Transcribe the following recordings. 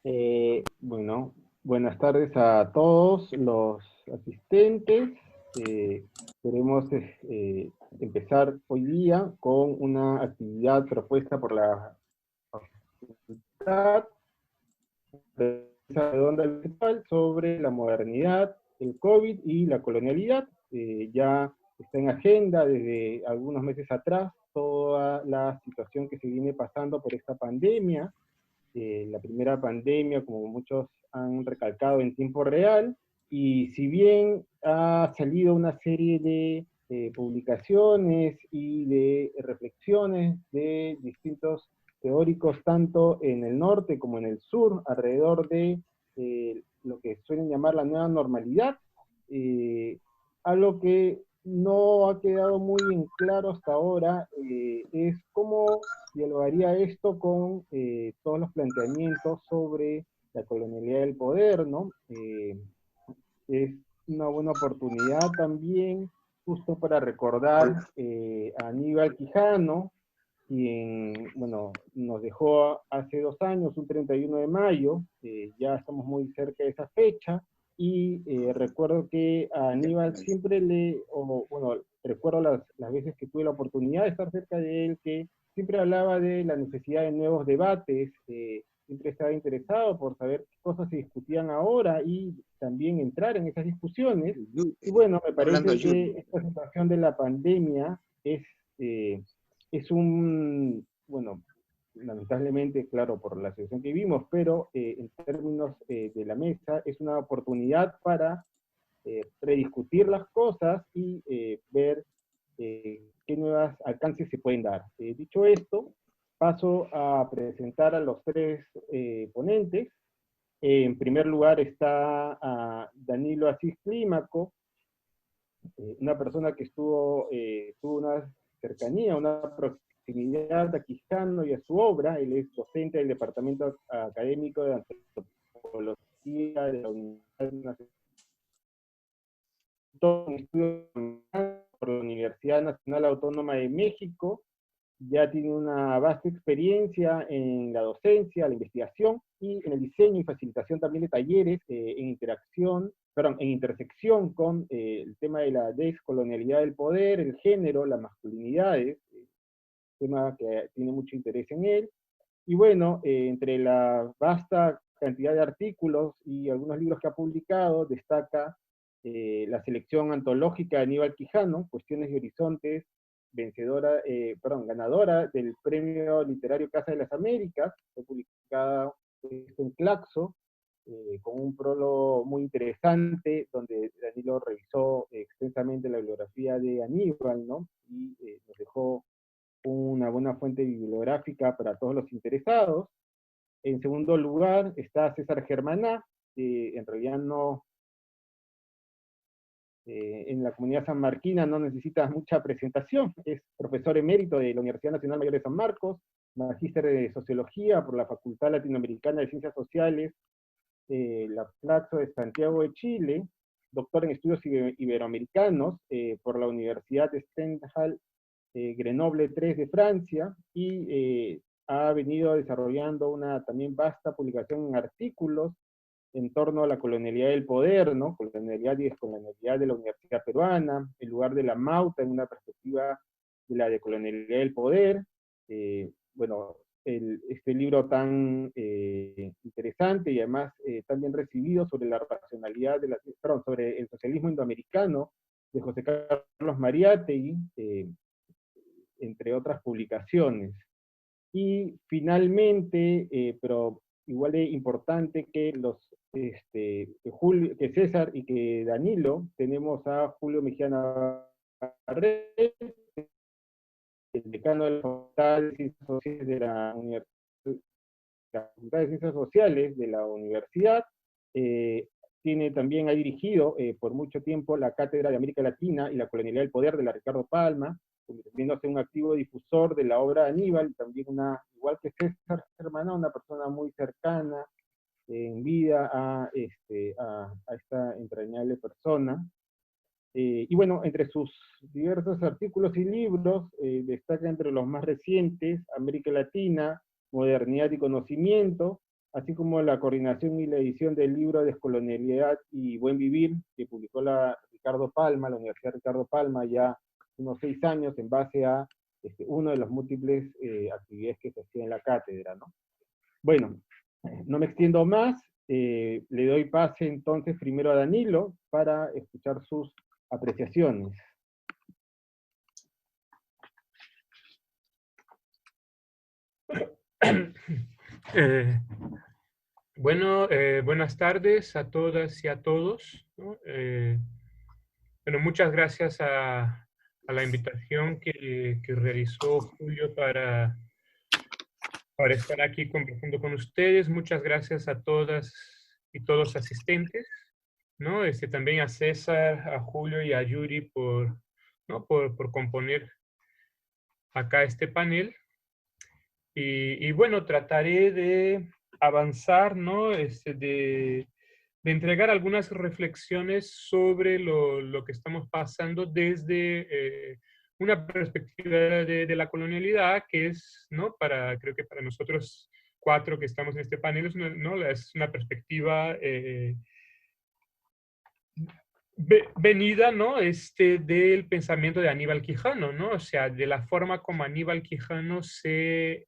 Bueno, buenas tardes a todos los asistentes. Eh, Queremos empezar hoy día con una actividad propuesta por la facultad de redonda virtual sobre la modernidad, el COVID y la colonialidad. Ya está en agenda desde algunos meses atrás toda la situación que se viene pasando por esta pandemia, la primera pandemia, como muchos han recalcado, en tiempo real, y si bien ha salido una serie de publicaciones y de reflexiones de distintos teóricos, tanto en el norte como en el sur, alrededor de lo que suelen llamar la nueva normalidad, eh, algo que no ha quedado muy en claro hasta ahora es cómo dialogaría esto con todos los planteamientos sobre la colonialidad del poder, ¿no? Es una buena oportunidad también, justo para recordar a Aníbal Quijano, quien, bueno, nos dejó hace 2 años, un 31 de mayo, ya estamos muy cerca de esa fecha, y recuerdo que a Aníbal siempre bueno, recuerdo las veces que tuve la oportunidad de estar cerca de él, que siempre hablaba de la necesidad de nuevos debates, siempre estaba interesado por saber qué cosas se discutían ahora y también entrar en esas discusiones. Y bueno, me Orlando parece que Junior. esta situación de la pandemia es bueno, lamentablemente, claro, por la situación que vivimos, pero en términos de la mesa, es una oportunidad para rediscutir las cosas y ver qué nuevos alcances se pueden dar. Dicho esto, paso a presentar a los tres ponentes. En primer lugar está Danilo Asís Clímaco, una persona que tuvo una cercanía, una proximidad a Quijano y a su obra. Él es docente del Departamento Académico de Antropología de la Universidad Nacional, por la Universidad Nacional Autónoma de México. Ya tiene una vasta experiencia en la docencia, la investigación y en el diseño y facilitación también de talleres en intersección con el tema de la descolonialidad del poder, el género, las masculinidades, tema que tiene mucho interés en él. Y bueno, entre la vasta cantidad de artículos y algunos libros que ha publicado, destaca la selección antológica de Aníbal Quijano, Cuestiones y Horizontes, ganadora del Premio Literario Casa de las Américas, fue publicada en Claxo, con un prólogo muy interesante, donde Danilo revisó extensamente la bibliografía de Aníbal, ¿no? Y nos dejó una buena fuente bibliográfica para todos los interesados. En segundo lugar está César Germaná, que en realidad no, en la comunidad sanmarquina no necesita mucha presentación. Es profesor emérito de la Universidad Nacional Mayor de San Marcos, magíster de Sociología por la Facultad Latinoamericana de Ciencias Sociales, la Plazo de Santiago de Chile, doctor en estudios iberoamericanos por la Universidad de Stendhal Grenoble 3 de Francia, y ha venido desarrollando una también vasta publicación en artículos en torno a la colonialidad del poder, ¿no? Colonialidad y descolonialidad de la Universidad Peruana, el lugar de la Mauta en una perspectiva de la decolonialidad del poder. Bueno, este libro tan interesante y además tan bien recibido sobre la racionalidad sobre el socialismo indoamericano de José Carlos Mariátegui, entre otras publicaciones. Y finalmente, pero igual de importante que que César y que Danilo, tenemos a Julio Mejía Navarrete, el decano de la Facultad de Ciencias Sociales de la Universidad. Eh, ha dirigido por mucho tiempo la Cátedra de América Latina y la Colonialidad del Poder de la Ricardo Palma, convirtiéndose en un activo difusor de la obra de Aníbal, también igual que César Germana, una persona muy cercana en vida a esta entrañable persona. Y bueno, entre sus diversos artículos y libros, destaca entre los más recientes América Latina, Modernidad y Conocimiento, así como la coordinación y la edición del libro Descolonialidad y Buen Vivir, que publicó la Universidad Ricardo Palma, ya unos 6 años, en base a uno de los múltiples actividades que se hacía en la cátedra, ¿no? Bueno, no me extiendo más, le doy pase entonces primero a Danilo para escuchar sus apreciaciones. Bueno, buenas tardes a todas y a todos, ¿no? Bueno, muchas gracias a la invitación que realizó Julio para estar aquí conversando con ustedes. Muchas gracias a todas y todos asistentes, ¿no? También a César, a Julio y a Yuri ¿no? por componer acá este panel. Y bueno, trataré de avanzar, ¿no? De entregar algunas reflexiones sobre lo que estamos pasando desde una perspectiva de la colonialidad, que es, ¿no? Creo que para nosotros cuatro que estamos en este panel, ¿no? Es una perspectiva venida, ¿no? Del pensamiento de Aníbal Quijano, ¿no? O sea, de la forma como Aníbal Quijano se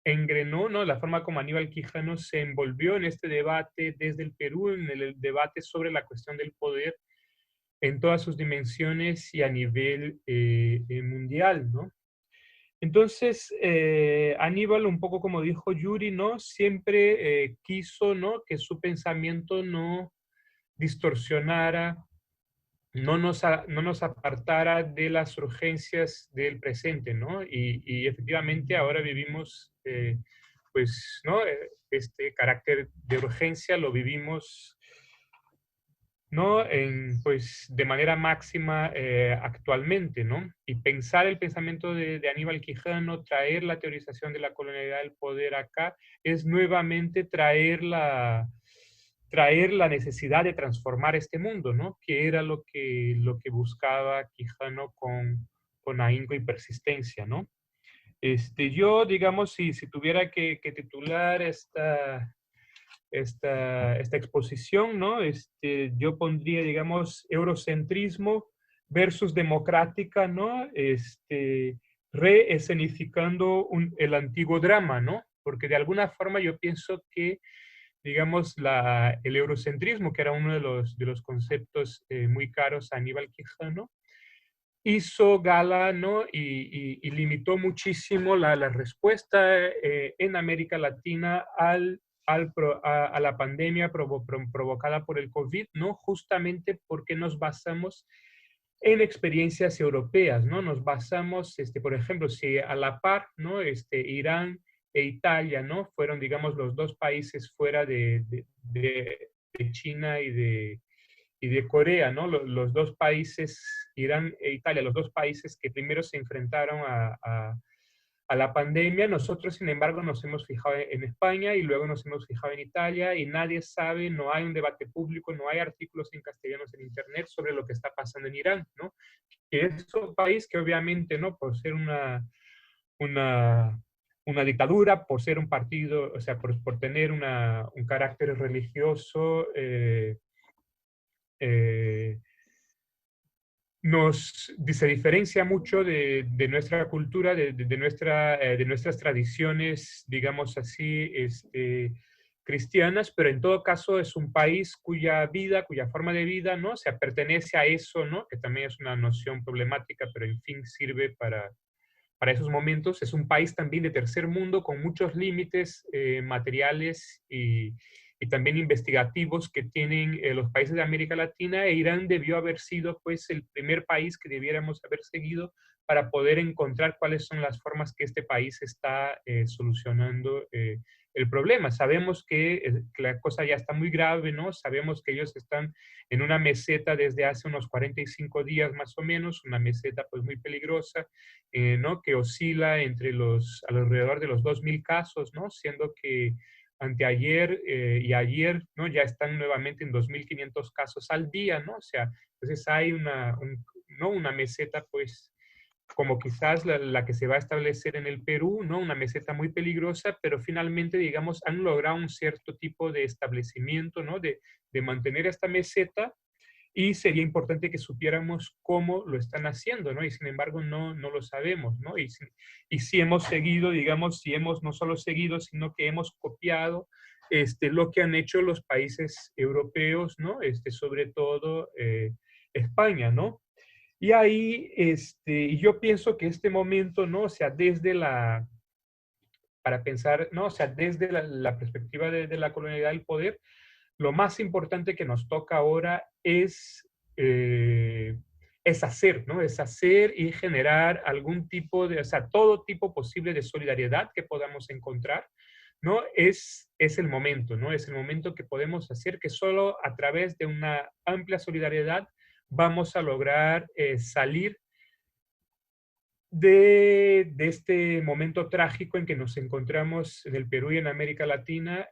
engrenó, ¿no? La forma como Aníbal Quijano se envolvió en este debate desde el Perú, en el debate sobre la cuestión del poder en todas sus dimensiones y a nivel mundial, ¿no? Entonces, Aníbal, un poco como dijo Yuri, ¿no? Siempre quiso, ¿no? Que su pensamiento no distorsionara, no nos apartara de las urgencias del presente, ¿no? Y efectivamente ahora vivimos, pues, ¿no? Este carácter de urgencia lo vivimos, ¿no? Pues, de manera máxima actualmente, ¿no? Y pensar el pensamiento de Aníbal Quijano, traer la teorización de la colonialidad del poder acá, es nuevamente traer la necesidad de transformar este mundo, ¿no? Que era lo que buscaba Quijano con ahínco y persistencia, ¿no? Yo, digamos, si tuviera que titular esta exposición, ¿no? Yo pondría, digamos, eurocentrismo versus democrática, ¿no? Reescenificando el antiguo drama, ¿no? Porque de alguna forma yo pienso que, digamos, el eurocentrismo, que era uno de los conceptos muy caros a Aníbal Quijano, hizo gala, ¿no? Y limitó muchísimo la respuesta en América Latina a la pandemia provocada por el COVID, ¿no? Justamente porque nos basamos en experiencias europeas, ¿no? Nos basamos, por ejemplo, si a la par, ¿no? Irán e Italia, ¿no? Fueron, digamos, los dos países fuera de China y de Corea, ¿no? Los dos países, Irán e Italia, los dos países que primero se enfrentaron a la pandemia. Nosotros, sin embargo, nos hemos fijado en España y luego nos hemos fijado en Italia y nadie sabe, no hay un debate público, no hay artículos en castellano en Internet sobre lo que está pasando en Irán, ¿no? Que es un país que obviamente, ¿no? Por ser una, una dictadura, por ser un partido, o sea, por tener un carácter religioso, eh, se diferencia mucho de nuestra cultura, de nuestras tradiciones, digamos así, cristianas, pero en todo caso es un país cuya vida, cuya forma de vida, ¿no? O sea, pertenece a eso, ¿no? Que también es una noción problemática, pero en fin sirve para esos momentos. Es un país también de tercer mundo con muchos límites materiales y también investigativos que tienen los países de América Latina, e Irán debió haber sido pues el primer país que debiéramos haber seguido para poder encontrar cuáles son las formas que este país está solucionando el problema. Sabemos que la cosa ya está muy grave, ¿no? Sabemos que ellos están en una meseta desde hace unos 45 días más o menos, una meseta pues muy peligrosa, ¿no? Que oscila alrededor de los 2.000 casos, ¿no? Siendo que anteayer y ayer, ¿no? Ya están nuevamente en 2.500 casos al día, ¿no? O sea, entonces hay ¿no? Una meseta, pues, como quizás la que se va a establecer en el Perú, ¿no? Una meseta muy peligrosa, pero finalmente, digamos, han logrado un cierto tipo de establecimiento, ¿no? De mantener esta meseta, y sería importante que supiéramos cómo lo están haciendo, ¿no? Y sin embargo no lo sabemos, ¿no? Y si hemos seguido, digamos, si hemos no solo seguido, sino que hemos copiado lo que han hecho los países europeos, ¿no? Sobre todo España, ¿no? Y ahí, y yo pienso que este momento, ¿no? O sea, para pensar, ¿no? O sea, desde la perspectiva de la colonialidad del poder, lo más importante que nos toca ahora eh, es hacer, ¿no? Es hacer y generar algún tipo de, o sea, todo tipo posible de solidaridad que podamos encontrar, ¿no? Es el momento, ¿no? Es el momento que podemos hacer que solo a través de una amplia solidaridad vamos a lograr salir de este momento trágico en que nos encontramos en el Perú y en América Latina,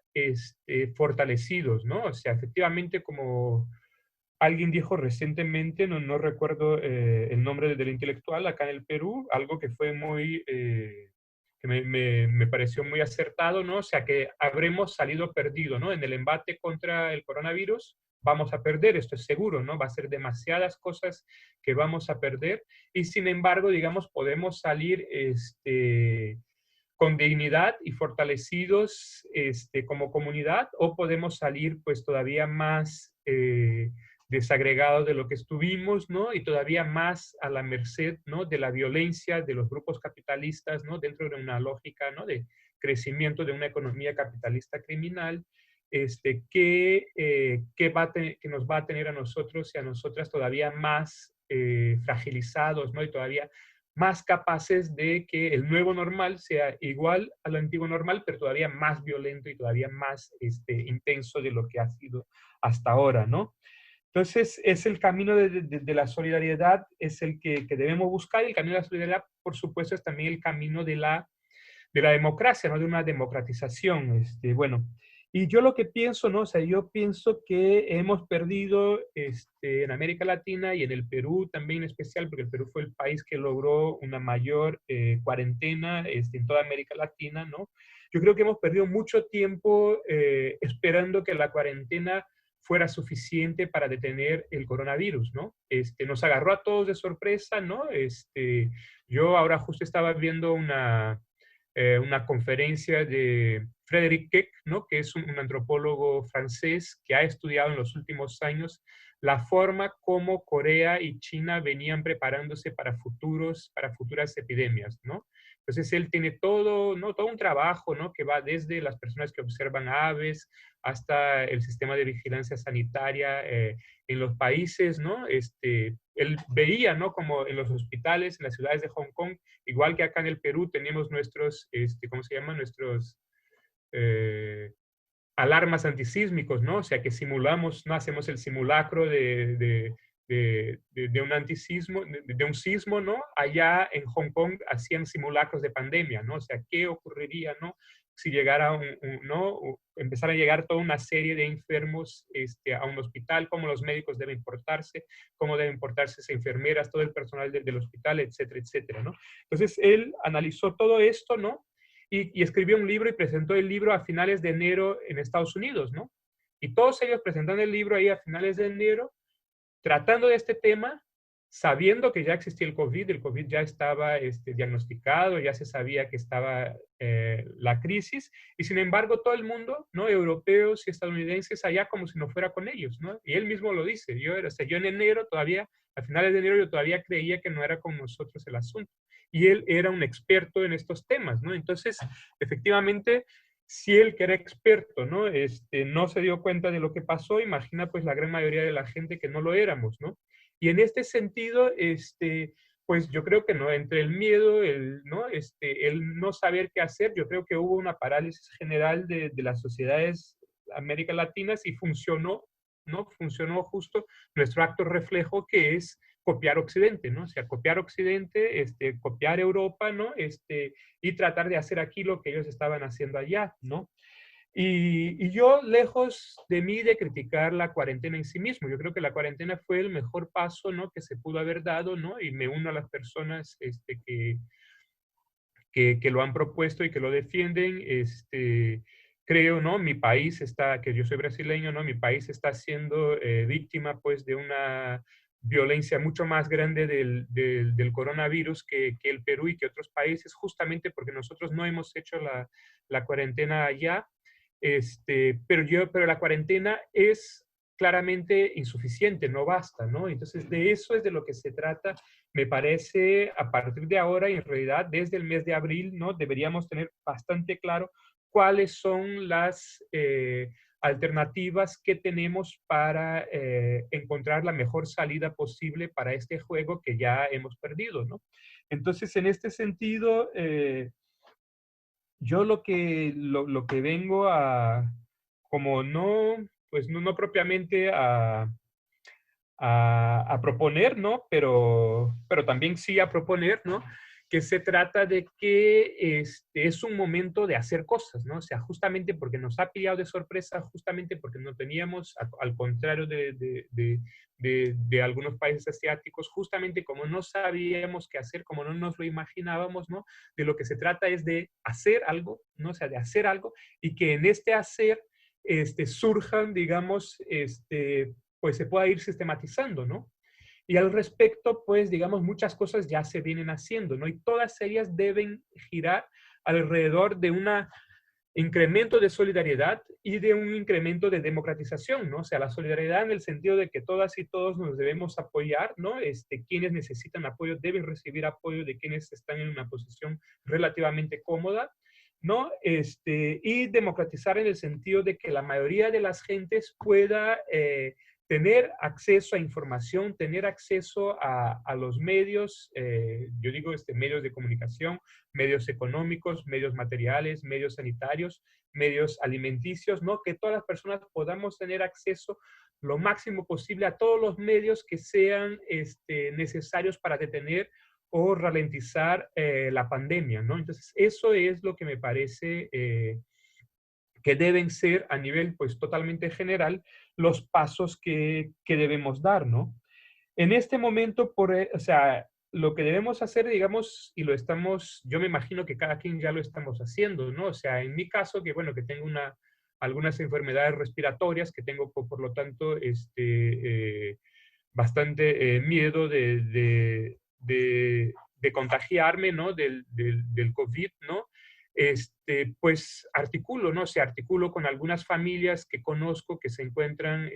fortalecidos, ¿no? O sea, efectivamente, como alguien dijo recientemente, no recuerdo el nombre del intelectual acá en el Perú, algo que fue muy, que me pareció muy acertado, ¿no? O sea, que habremos salido perdido, ¿no? En el embate contra el coronavirus vamos a perder, esto es seguro, ¿no? Va a ser demasiadas cosas que vamos a perder, y sin embargo, digamos, podemos salir con dignidad y fortalecidos como comunidad, o podemos salir pues todavía más desagregados de lo que estuvimos, ¿no? Y todavía más a la merced, ¿no? De la violencia de los grupos capitalistas, ¿no? Dentro de una lógica, ¿no? De crecimiento de una economía capitalista criminal, que nos va a tener a nosotros y a nosotras todavía más fragilizados, ¿no? Y todavía más capaces de que el nuevo normal sea igual al antiguo normal, pero todavía más violento y todavía más intenso de lo que ha sido hasta ahora, ¿no? Entonces, es el camino de la solidaridad, es el que debemos buscar, y el camino de la solidaridad, por supuesto, es también el camino de la democracia, ¿no? De una democratización. Bueno, y yo lo que pienso, ¿no? O sea, yo pienso que hemos perdido en América Latina y en el Perú también en especial, porque el Perú fue el país que logró una mayor cuarentena en toda América Latina, ¿no? Yo creo que hemos perdido mucho tiempo esperando que la cuarentena fuera suficiente para detener el coronavirus, ¿no? Nos agarró a todos de sorpresa, ¿no? Yo ahora justo estaba viendo una conferencia de Frédéric Keck, ¿no? Que es un antropólogo francés que ha estudiado en los últimos años la forma como Corea y China venían preparándose para futuras epidemias, ¿no? Entonces él tiene todo, ¿no? Todo un trabajo, ¿no? Que va desde las personas que observan aves hasta el sistema de vigilancia sanitaria en los países, ¿no? Él veía, ¿no? Como en los hospitales, en las ciudades de Hong Kong, igual que acá en el Perú, tenemos nuestros, ¿cómo se llama? Nuestros eh, alarmas antisísmicos, ¿no? O sea, que simulamos, ¿no? Hacemos el simulacro de un antisismo, de un sismo, ¿no? Allá en Hong Kong hacían simulacros de pandemia, ¿no? O sea, ¿qué ocurriría, ¿no? Si llegara ¿no? Empezar a llegar toda una serie de enfermos a un hospital, cómo los médicos deben portarse, cómo deben portarse las enfermeras, todo el personal del hospital, etcétera, etcétera, ¿no? Entonces, él analizó todo esto, ¿no? Y escribió un libro y presentó el libro a finales de enero en Estados Unidos, ¿no? Y todos ellos presentando el libro ahí a finales de enero, tratando de este tema, sabiendo que ya existía el COVID ya estaba diagnosticado, ya se sabía que estaba la crisis, y sin embargo todo el mundo, ¿no? Europeos y estadounidenses allá como si no fuera con ellos, ¿no? Y él mismo lo dice, yo en enero todavía, a finales de enero yo todavía creía que no era con nosotros el asunto, y él era un experto en estos temas, ¿no? Entonces, efectivamente, si él que era experto, ¿no? No se dio cuenta de lo que pasó, imagina pues la gran mayoría de la gente que no lo éramos, ¿no? Y en este sentido, pues yo creo que no, entre el miedo, ¿no? El no saber qué hacer, yo creo que hubo una parálisis general de las sociedades América Latinas, y funcionó, ¿no? Funcionó justo nuestro acto reflejo, que es copiar Occidente, ¿no? O sea, copiar Occidente, copiar Europa, ¿no? Y tratar de hacer aquí lo que ellos estaban haciendo allá, ¿no? Y yo, lejos de mí de criticar la cuarentena en sí mismo, yo creo que la cuarentena fue el mejor paso, ¿no?, que se pudo haber dado, ¿no? Y me uno a las personas que lo han propuesto y que lo defienden. Creo, ¿no? Mi país está, que yo soy brasileño, ¿no? Mi país está siendo víctima, pues, de una violencia mucho más grande del coronavirus que el Perú y que otros países, justamente porque nosotros no hemos hecho la cuarentena allá. Pero la cuarentena es claramente insuficiente, no basta, ¿no? Entonces, de eso es de lo que se trata. Me parece, a partir de ahora, y en realidad desde el mes de abril, ¿no?, deberíamos tener bastante claro cuáles son las alternativas que tenemos para encontrar la mejor salida posible para este juego que ya hemos perdido, ¿no? Entonces, en este sentido, yo lo que vengo a, como no, pues no propiamente a proponer, ¿no? Pero también sí a proponer, ¿no? Que se trata de que es un momento de hacer cosas, ¿no? O sea, justamente porque nos ha pillado de sorpresa, justamente porque no teníamos, al contrario de algunos países asiáticos, justamente como no sabíamos qué hacer, como no nos lo imaginábamos, ¿no? De lo que se trata es de hacer algo, ¿no? O sea, de hacer algo y que en este hacer surjan, digamos, pues se pueda ir sistematizando, ¿no? Y al respecto, pues, digamos, muchas cosas ya se vienen haciendo, ¿no? Y todas ellas deben girar alrededor de un incremento de solidaridad y de un incremento de democratización, ¿no? O sea, la solidaridad en el sentido de que todas y todos nos debemos apoyar, ¿no? Quienes necesitan apoyo deben recibir apoyo de quienes están en una posición relativamente cómoda, ¿no? Y democratizar en el sentido de que la mayoría de las gentes pueda tener acceso a información, tener acceso a los medios, yo digo medios de comunicación, medios económicos, medios materiales, medios sanitarios, medios alimenticios, ¿no? Que todas las personas podamos tener acceso lo máximo posible a todos los medios que sean necesarios para detener o ralentizar la pandemia, ¿no? Entonces, eso es lo que me parece que deben ser a nivel, pues, totalmente general, los pasos que debemos dar, ¿no? En este momento, o sea, lo que debemos hacer, digamos, y lo estamos, yo me imagino que cada quien ya lo estamos haciendo, ¿no? O sea, en mi caso, que bueno, que tengo algunas enfermedades respiratorias, que tengo, por lo tanto, bastante miedo de contagiarme, ¿no? Del COVID, ¿no? Pues articulo, ¿no? Se articulo con algunas familias que conozco que se encuentran,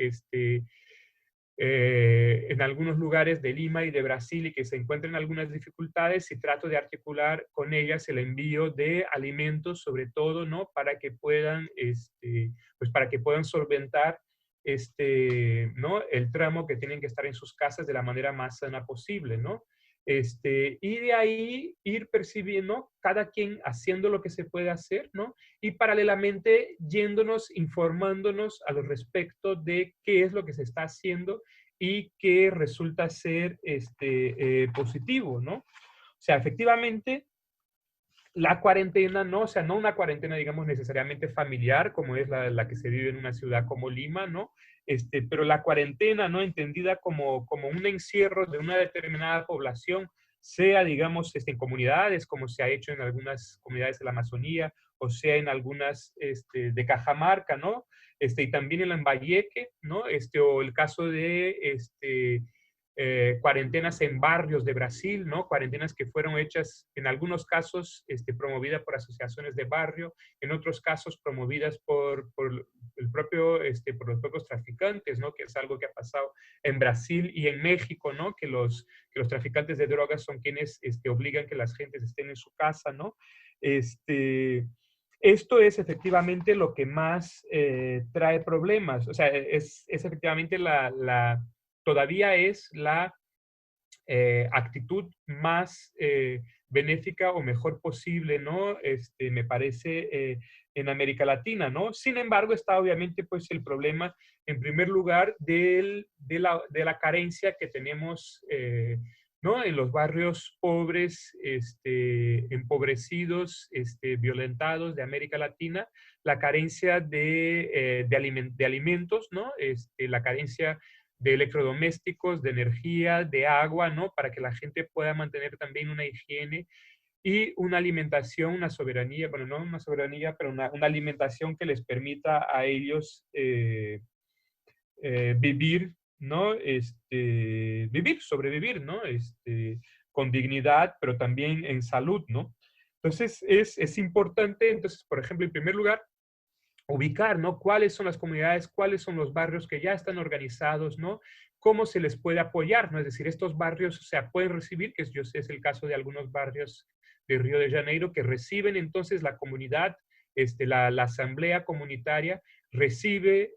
en algunos lugares de Lima y de Brasil y que se encuentran algunas dificultades y trato de articular con ellas el envío de alimentos, sobre todo, ¿no? Para que puedan, pues para que puedan solventar, ¿no? El tramo que tienen que estar en sus casas de la manera más sana posible, ¿no? Y de ahí ir percibiendo, cada quien haciendo lo que se puede hacer, ¿no? Y paralelamente yéndonos, informándonos al respecto de qué es lo que se está haciendo y que resulta ser positivo, ¿no? O sea, efectivamente, la cuarentena, ¿no? O sea, no una cuarentena, digamos, necesariamente familiar, como es la que se vive en una ciudad como Lima, ¿no? Pero la cuarentena, ¿no? Entendida como un encierro de una determinada población, sea, digamos, en comunidades, como se ha hecho en algunas comunidades de la Amazonía, o sea, en algunas de Cajamarca, ¿no? Y también en Lambayeque, ¿no? O el caso de cuarentenas en barrios de Brasil, ¿no? Cuarentenas que fueron hechas, en algunos casos, promovidas por asociaciones de barrio, en otros casos promovidas por por los propios traficantes, ¿no? Que es algo que ha pasado en Brasil y en México, ¿no? Que los traficantes de drogas son quienes obligan que las gentes estén en su casa, ¿no? Esto es efectivamente lo que más trae problemas. O sea, es efectivamente todavía es la actitud más benéfica o mejor posible, ¿no? Me parece en América Latina, ¿no? Sin embargo, está obviamente pues el problema, en primer lugar, de la carencia que tenemos ¿no? En los barrios pobres, empobrecidos, violentados de América Latina, la carencia de alimentos, ¿no? La carencia de electrodomésticos, de energía, de agua, ¿no? Para que la gente pueda mantener también una higiene y una alimentación, una soberanía, bueno, no una soberanía, pero una alimentación que les permita a ellos vivir, ¿no? Vivir, sobrevivir, ¿no? Con dignidad, pero también en salud, ¿no? Entonces, es importante, entonces, por ejemplo, en primer lugar, ubicar, ¿no? Cuáles son las comunidades, cuáles son los barrios que ya están organizados, ¿no? Cómo se les puede apoyar, ¿no? Es decir, estos barrios, o sea, pueden recibir, que yo sé es el caso de algunos barrios de Río de Janeiro, que reciben entonces la comunidad, la asamblea comunitaria recibe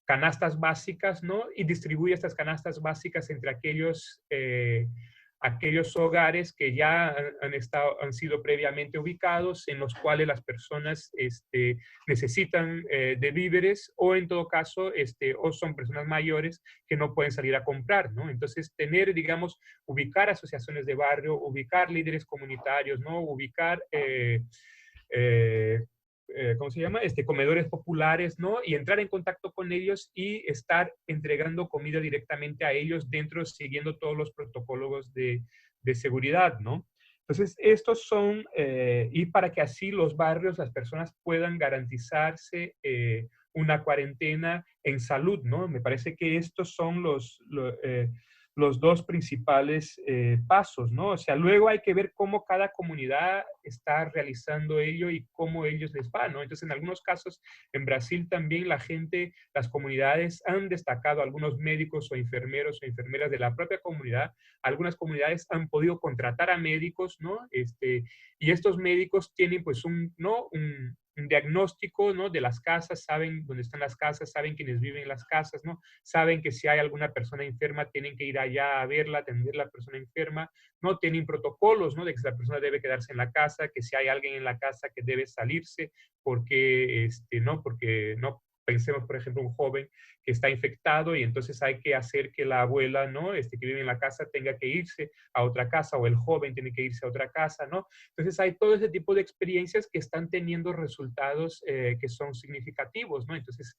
canastas básicas, ¿no? Y distribuye estas canastas básicas entre aquellos hogares que ya han sido previamente ubicados, en los cuales las personas necesitan de víveres, o en todo caso, o son personas mayores que no pueden salir a comprar, ¿no? Entonces, digamos, ubicar asociaciones de barrio, ubicar líderes comunitarios, ¿no? Ubicar eh, ¿cómo se llama? Comedores populares, ¿no? Y entrar en contacto con ellos y estar entregando comida directamente a ellos dentro, siguiendo todos los protocolos de seguridad, ¿no? Entonces, estos son, y para que así los barrios, las personas puedan garantizarse una cuarentena en salud, ¿no? Me parece que estos son los dos principales pasos, ¿no? O sea, luego hay que ver cómo cada comunidad está realizando ello y cómo ellos les va, ¿no? Entonces, en algunos casos, en Brasil también la gente, las comunidades han destacado, algunos médicos o enfermeras de la propia comunidad, algunas comunidades han podido contratar a médicos, ¿no? Y estos médicos tienen pues ¿no? Un diagnóstico, ¿no? De las casas, saben dónde están las casas, saben quiénes viven en las casas, ¿no? Saben que si hay alguna persona enferma, tienen que ir allá a verla, atender a la persona enferma, ¿no? Tienen protocolos, ¿no? De que la persona debe quedarse en la casa, que si hay alguien en la casa que debe salirse, porque, ¿no? Porque, ¿no? Pensemos, por ejemplo, un joven que está infectado y entonces hay que hacer que la abuela, ¿no? Que vive en la casa tenga que irse a otra casa, o el joven tiene que irse a otra casa, ¿no? Entonces hay todo ese tipo de experiencias que están teniendo resultados que son significativos, ¿no? Entonces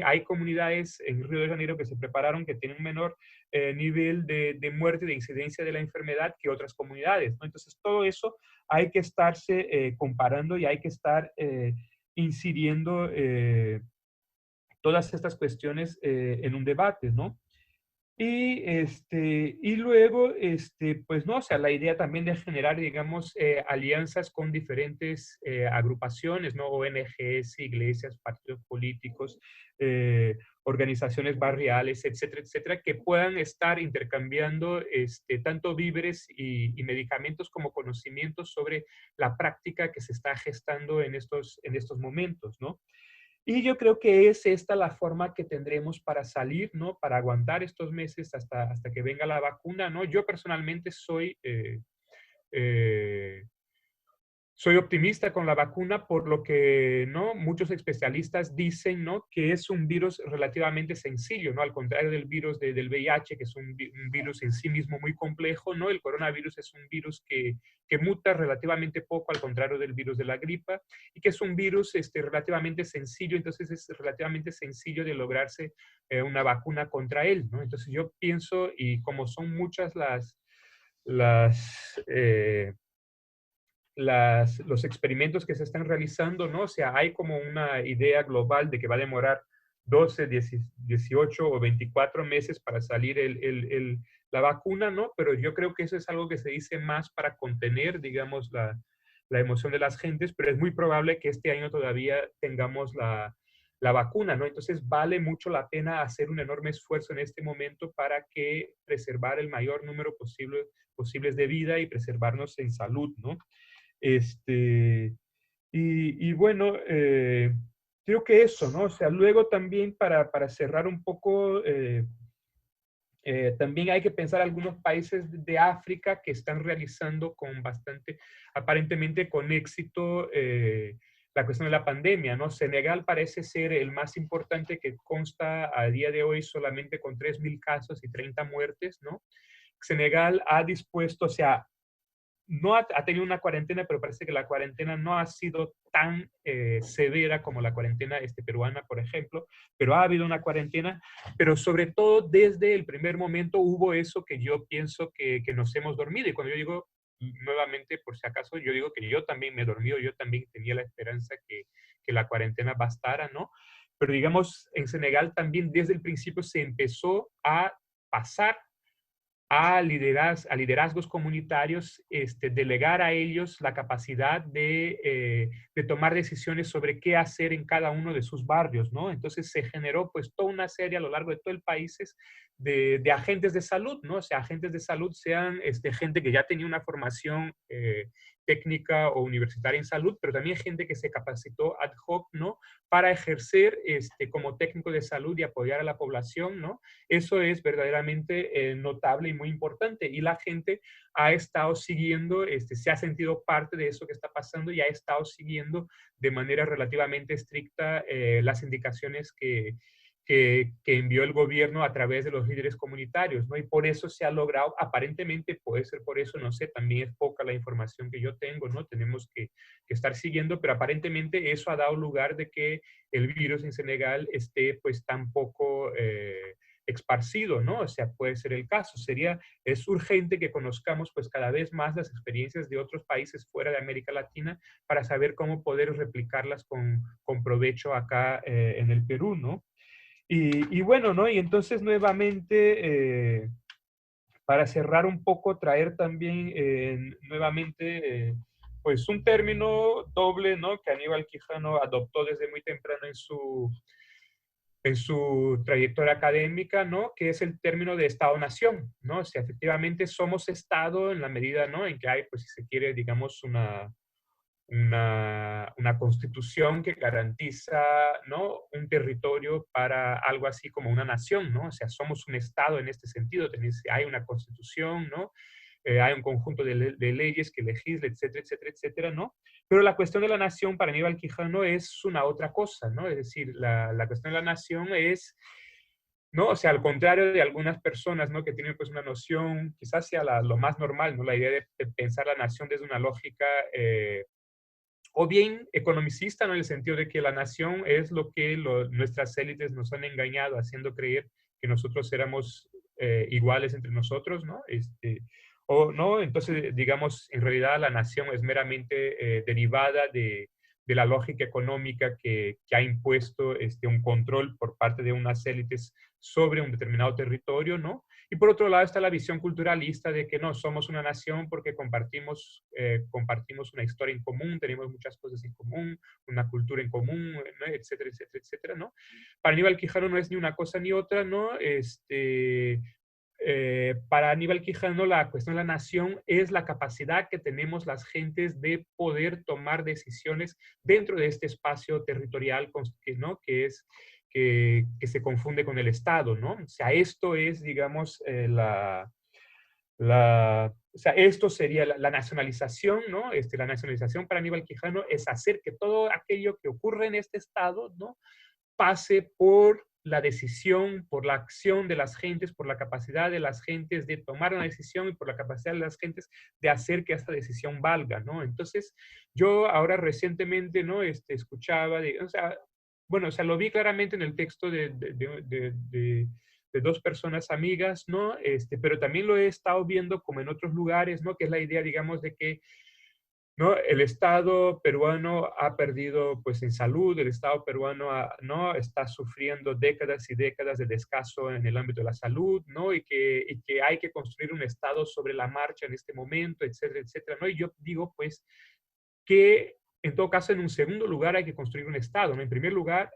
hay comunidades en Río de Janeiro que se prepararon, que tienen un menor nivel de muerte, de incidencia de la enfermedad que otras comunidades, ¿no? Entonces todo eso hay que estarse comparando y hay que estar incidiendo todas estas cuestiones en un debate, ¿no? Y luego, pues no, o sea, la idea también de generar, digamos, alianzas con diferentes agrupaciones, ¿no? ONGs, iglesias, partidos políticos, organizaciones barriales, etcétera, etcétera, que puedan estar intercambiando tanto víveres y medicamentos como conocimientos sobre la práctica que se está gestando en estos momentos, ¿no? Y yo creo que es esta la forma que tendremos para salir, ¿no? Para aguantar estos meses hasta que venga la vacuna, ¿no? Yo personalmente eh, soy optimista con la vacuna por lo que, ¿no? Muchos especialistas dicen, ¿no? Que es un virus relativamente sencillo, ¿no? Al contrario del virus del VIH, que es un virus en sí mismo muy complejo, ¿no? El coronavirus es un virus que muta relativamente poco, al contrario del virus de la gripa, y que es un virus relativamente sencillo, entonces es relativamente sencillo de lograrse una vacuna contra él, ¿no? Entonces yo pienso, y como son muchas las los experimentos que se están realizando, ¿no? O sea, hay como una idea global de que va a demorar 12, 18 o 24 meses para salir la vacuna, ¿no? Pero yo creo que eso es algo que se dice más para contener, digamos, la emoción de las gentes, pero es muy probable que este año todavía tengamos la vacuna, ¿no? Entonces vale mucho la pena hacer un enorme esfuerzo en este momento para que preservar el mayor número posibles de vida y preservarnos en salud, ¿no? Este, y bueno, creo que eso, ¿no? O sea, luego también para cerrar un poco, también hay que pensar algunos países de África que están realizando con bastante, aparentemente con éxito, la cuestión de la pandemia, ¿no? Senegal parece ser el más importante, que consta a día de hoy solamente con 3.000 casos y 30 muertes, ¿no? Senegal ha dispuesto, o sea, no ha tenido una cuarentena, pero parece que la cuarentena no ha sido tan severa como la cuarentena peruana, por ejemplo, pero ha habido una cuarentena, pero sobre todo desde el primer momento hubo eso que yo pienso que nos hemos dormido. Y cuando yo digo, nuevamente, por si acaso, yo digo que yo también me he dormido, yo también tenía la esperanza que la cuarentena bastara, ¿no? Pero digamos, en Senegal también desde el principio se empezó a pasar a liderazgos comunitarios, delegar a ellos la capacidad de tomar decisiones sobre qué hacer en cada uno de sus barrios, ¿no? Entonces se generó pues toda una serie a lo largo de todo el país de agentes de salud, ¿no? O sea, agentes de salud sean gente que ya tenía una formación técnica o universitaria en salud, pero también gente que se capacitó ad hoc, ¿no? Para ejercer como técnico de salud y apoyar a la población, ¿no? Eso es verdaderamente notable y muy importante. Y la gente ha estado siguiendo, se ha sentido parte de eso que está pasando y ha estado siguiendo de manera relativamente estricta las indicaciones que envió el gobierno a través de los líderes comunitarios, ¿no? Y por eso se ha logrado, aparentemente puede ser por eso, no sé, también es poca la información que yo tengo, ¿no? Tenemos que estar siguiendo, pero aparentemente eso ha dado lugar de que el virus en Senegal esté pues tan poco esparcido, ¿no? O sea, puede ser el caso. Es urgente que conozcamos pues cada vez más las experiencias de otros países fuera de América Latina para saber cómo poder replicarlas con provecho acá en el Perú, ¿no? Y bueno, ¿no? Y entonces nuevamente, para cerrar un poco, traer también nuevamente, pues un término doble, ¿no? Que Aníbal Quijano adoptó desde muy temprano en su trayectoria académica, ¿no? Que es el término de Estado-Nación, ¿no? O sea, efectivamente somos Estado en la medida, ¿no? En que hay, pues si se quiere, digamos, una constitución que garantiza, ¿no? Un territorio para algo así como una nación, ¿no? O sea, somos un Estado en este sentido, hay una constitución, ¿no? Hay un conjunto de leyes que legisla, etcétera, etcétera, etcétera, ¿no? Pero la cuestión de la nación para Aníbal Quijano es una otra cosa, ¿no? Es decir, la cuestión de la nación es, ¿no? O sea, al contrario de algunas personas, ¿no? Que tienen pues una noción, quizás sea lo más normal, ¿no? La idea de pensar la nación desde una lógica o bien economicista, ¿no? En el sentido de que la nación es lo que nuestras élites nos han engañado, haciendo creer que nosotros éramos iguales entre nosotros, ¿no? O no, entonces, digamos, en realidad la nación es meramente derivada de la lógica económica que ha impuesto un control por parte de unas élites sobre un determinado territorio, ¿no? Y por otro lado está la visión culturalista de que no, somos una nación porque compartimos una historia en común, tenemos muchas cosas en común, una cultura en común, ¿no? Etcétera, etcétera, etcétera, ¿no? Para Aníbal Quijano no es ni una cosa ni otra, ¿no? Para Aníbal Quijano la cuestión de la nación es la capacidad que tenemos las gentes de poder tomar decisiones dentro de este espacio territorial, ¿no? Que se confunde con el Estado, ¿no? O sea, esto es, digamos, o sea, esto sería la nacionalización, ¿no? La nacionalización para Aníbal Quijano es hacer que todo aquello que ocurre en este Estado, ¿no? Pase por la decisión, por la acción de las gentes, por la capacidad de las gentes de tomar una decisión y por la capacidad de las gentes de hacer que esta decisión valga, ¿no? Entonces, yo ahora recientemente, ¿no? Escuchaba, o sea, bueno, o sea, lo vi claramente en el texto de dos personas amigas, ¿no? Pero también lo he estado viendo como en otros lugares, ¿no? Que es la idea, digamos, de que, ¿no? El Estado peruano ha perdido, pues, en salud, el Estado peruano ¿no? Está sufriendo décadas y décadas de descaso en el ámbito de la salud, ¿no? Y que hay que construir un Estado sobre la marcha en este momento, etcétera, etcétera, ¿no? Y yo digo, pues, que en todo caso, en un segundo lugar hay que construir un Estado, ¿no? En primer lugar,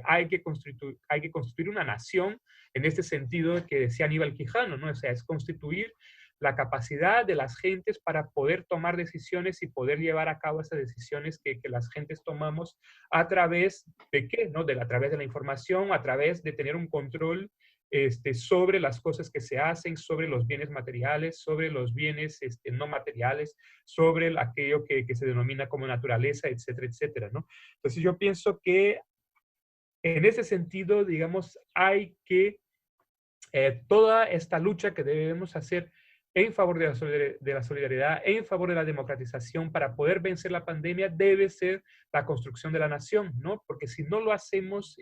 hay que construir una nación en este sentido que decía Aníbal Quijano, ¿no? O sea, es constituir la capacidad de las gentes para poder tomar decisiones y poder llevar a cabo esas decisiones que las gentes tomamos a través de qué, ¿no? A través de la información, a través de tener un control sobre las cosas que se hacen, sobre los bienes materiales, sobre los bienes no materiales, sobre aquello que se denomina como naturaleza, etcétera, etcétera, ¿no? Entonces yo pienso que en ese sentido, digamos, hay que toda esta lucha que debemos hacer en favor de la solidaridad, en favor de la democratización para poder vencer la pandemia, debe ser la construcción de la nación, ¿no? Porque si no lo hacemos,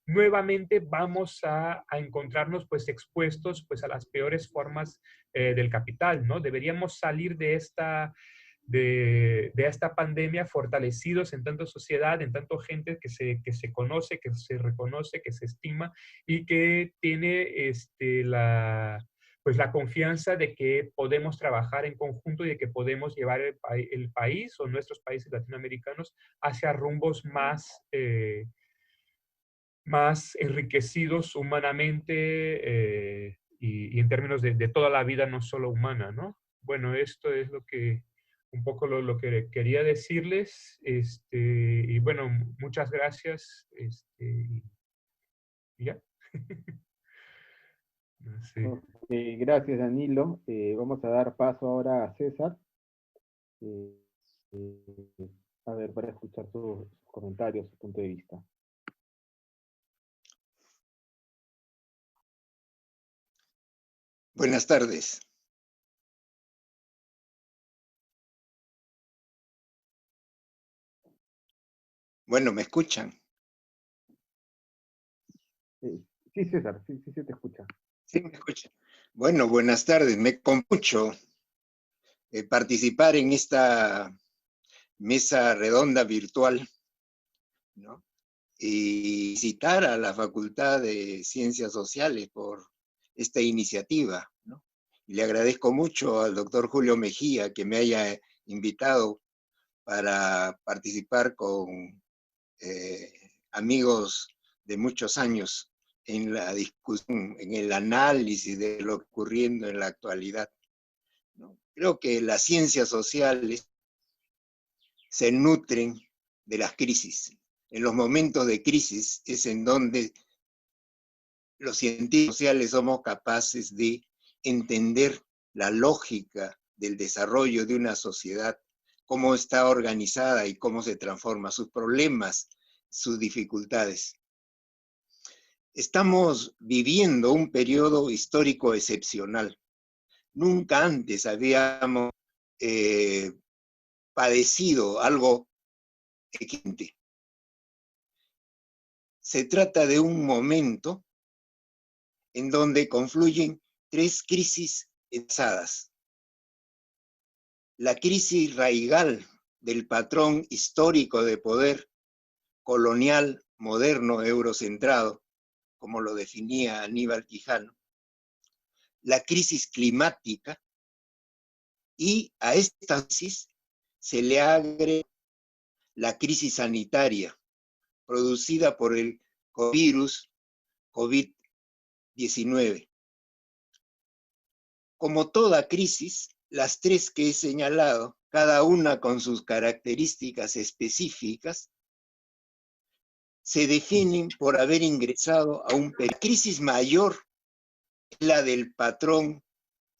nuevamente vamos a encontrarnos pues expuestos pues a las peores formas del capital, ¿no? Deberíamos salir de esta pandemia fortalecidos en tanto sociedad, en tanto gente que se conoce, que se reconoce, que se estima y que tiene pues la confianza de que podemos trabajar en conjunto y de que podemos llevar el país o nuestros países latinoamericanos hacia rumbos más enriquecidos humanamente y en términos de toda la vida, no solo humana, ¿no? Bueno, esto es un poco lo que quería decirles, y bueno, muchas gracias, y ya. No sé. Ok, gracias, Danilo. Vamos a dar paso ahora a César. eh, eh, a ver, para escuchar sus comentarios, su punto de vista. Buenas tardes. Bueno, ¿me escuchan? Sí, César, sí, sí, se te escucha. Sí, me escuchan. Bueno, buenas tardes. Me con mucho participar en esta mesa redonda virtual, ¿no? Y citar a la Facultad de Ciencias Sociales por esta iniciativa, ¿no? Y le agradezco mucho al doctor Julio Mejía que me haya invitado para participar con amigos de muchos años en la discusión, en el análisis de lo ocurriendo en la actualidad, ¿no? Creo que las ciencias sociales se nutren de las crisis. En los momentos de crisis es en donde los científicos sociales somos capaces de entender la lógica del desarrollo de una sociedad, cómo está organizada y cómo se transforma, sus problemas, sus dificultades. Estamos viviendo un periodo histórico excepcional. Nunca antes habíamos padecido algo equivalente. Se trata de un momento en donde confluyen tres crisis pesadas. La crisis raigal del patrón histórico de poder colonial, moderno, eurocentrado, como lo definía Aníbal Quijano. La crisis climática, y a esta crisis se le agrega la crisis sanitaria producida por el virus COVID-19. Como toda crisis, las tres que he señalado, cada una con sus características específicas, se definen por haber ingresado a un periodo. La crisis mayor es la del patrón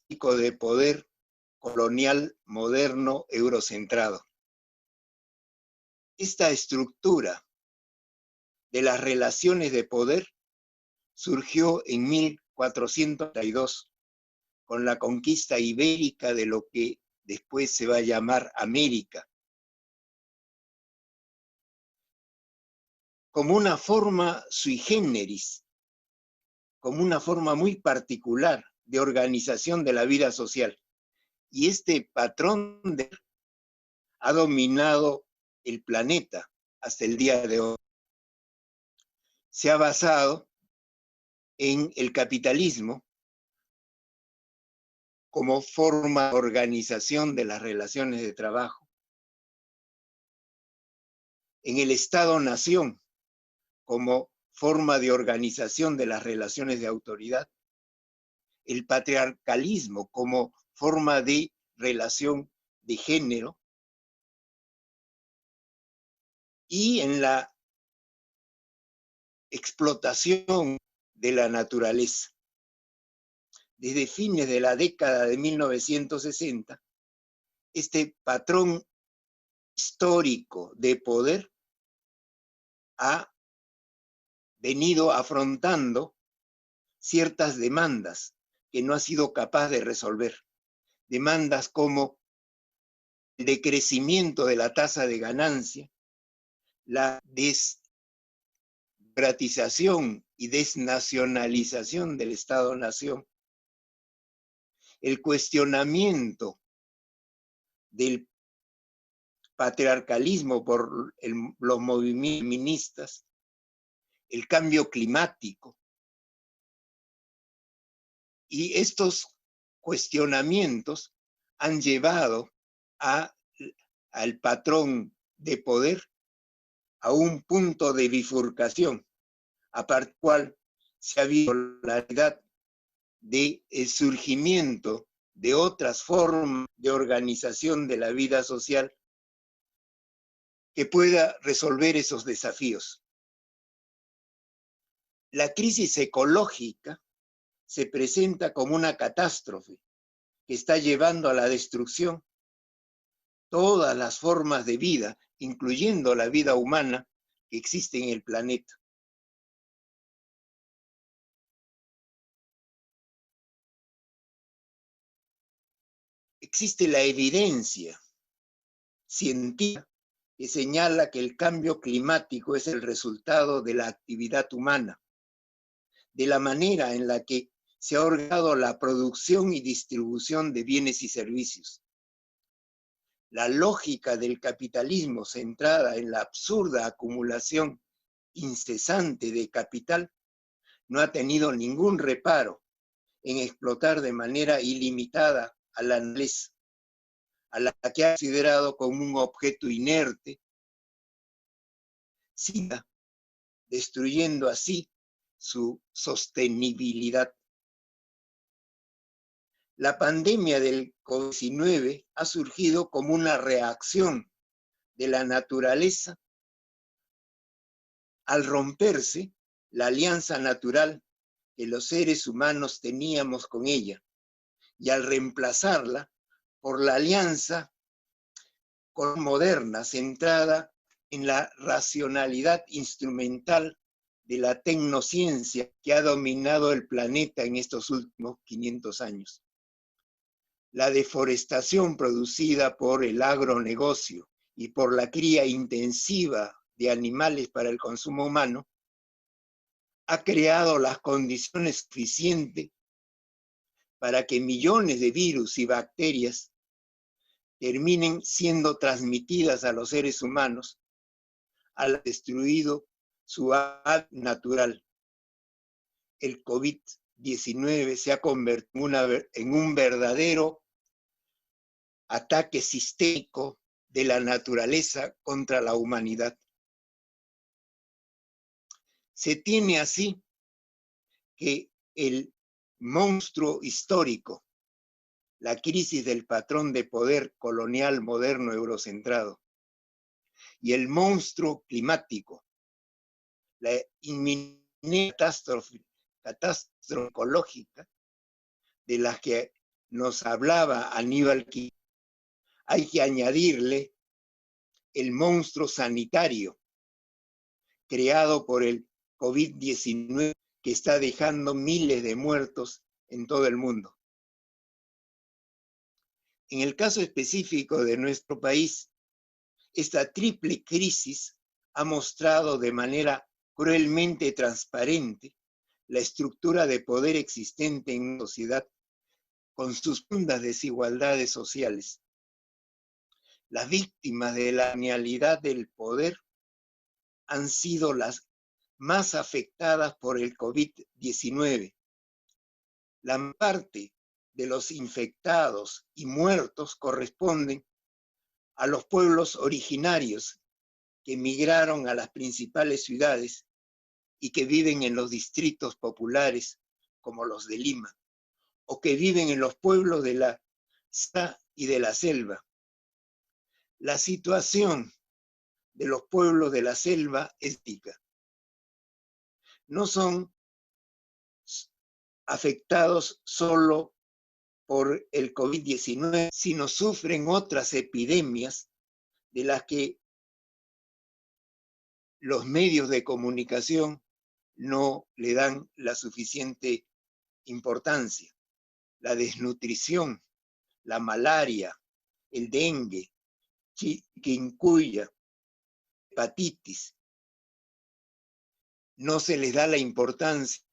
de poder colonial, moderno, eurocentrado. Esta estructura de las relaciones de poder surgió en 1492 con la conquista ibérica de lo que después se va a llamar América, como una forma sui generis, como una forma muy particular de organización de la vida social. Y este patrón ha dominado el planeta hasta el día de hoy. Se ha basado en el capitalismo como forma de organización de las relaciones de trabajo, en el Estado-nación como forma de organización de las relaciones de autoridad, el patriarcalismo como forma de relación de género, y en la explotación de la naturaleza. Desde fines de la década de 1960, este patrón histórico de poder ha venido afrontando ciertas demandas que no ha sido capaz de resolver. Demandas como el decrecimiento de la tasa de ganancia, la desgratización y desnacionalización del Estado-Nación, el cuestionamiento del patriarcalismo por los movimientos feministas, el cambio climático. Y estos cuestionamientos han llevado al patrón de poder a un punto de bifurcación, a partir del cual se ha visto la realidad del surgimiento de otras formas de organización de la vida social que pueda resolver esos desafíos. La crisis ecológica se presenta como una catástrofe que está llevando a la destrucción todas las formas de vida, incluyendo la vida humana que existe en el planeta. Existe la evidencia científica que señala que el cambio climático es el resultado de la actividad humana, de la manera en la que se ha ordenado la producción y distribución de bienes y servicios. La lógica del capitalismo centrada en la absurda acumulación incesante de capital no ha tenido ningún reparo en explotar de manera ilimitada a la naturaleza, a la que ha considerado como un objeto inerte, destruyendo así su sostenibilidad. La pandemia del COVID-19 ha surgido como una reacción de la naturaleza al romperse la alianza natural que los seres humanos teníamos con ella y al reemplazarla por la alianza moderna centrada en la racionalidad instrumental de la tecnociencia que ha dominado el planeta en estos últimos 500 años. La deforestación producida por el agronegocio y por la cría intensiva de animales para el consumo humano ha creado las condiciones suficientes para que millones de virus y bacterias terminen siendo transmitidas a los seres humanos al haber destruido su hábitat natural. El COVID-19 se ha convertido en un verdadero ataque sistémico de la naturaleza contra la humanidad. Se tiene así que el monstruo histórico, la crisis del patrón de poder colonial moderno eurocentrado, y el monstruo climático, la inminente catástrofe ecológica de la que nos hablaba Aníbal Quintana, hay que añadirle el monstruo sanitario creado por el COVID-19 que está dejando miles de muertos en todo el mundo. En el caso específico de nuestro país, esta triple crisis ha mostrado de manera cruelmente transparente la estructura de poder existente en una sociedad con sus profundas desigualdades sociales. Las víctimas de la genialidad del poder han sido las más afectadas por el COVID-19. La parte de los infectados y muertos corresponden a los pueblos originarios que emigraron a las principales ciudades y que viven en los distritos populares como los de Lima, o que viven en los pueblos de la ciudad y de la selva. La situación de los pueblos de la selva es crítica. No son afectados solo por el COVID-19, sino sufren otras epidemias de las que los medios de comunicación no le dan la suficiente importancia. la desnutrición, la malaria, el dengue, chikungunya, hepatitis. No se les da la importancia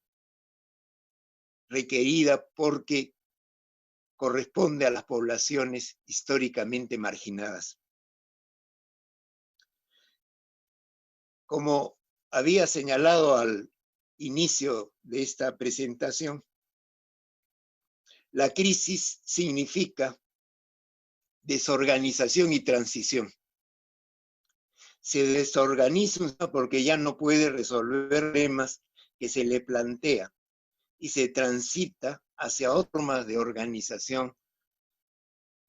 requerida porque corresponde a las poblaciones históricamente marginadas. Como había señalado al inicio de esta presentación, la crisis significa desorganización y transición. Se desorganiza porque ya no puede resolver problemas que se le plantea y se transita hacia otras formas de organización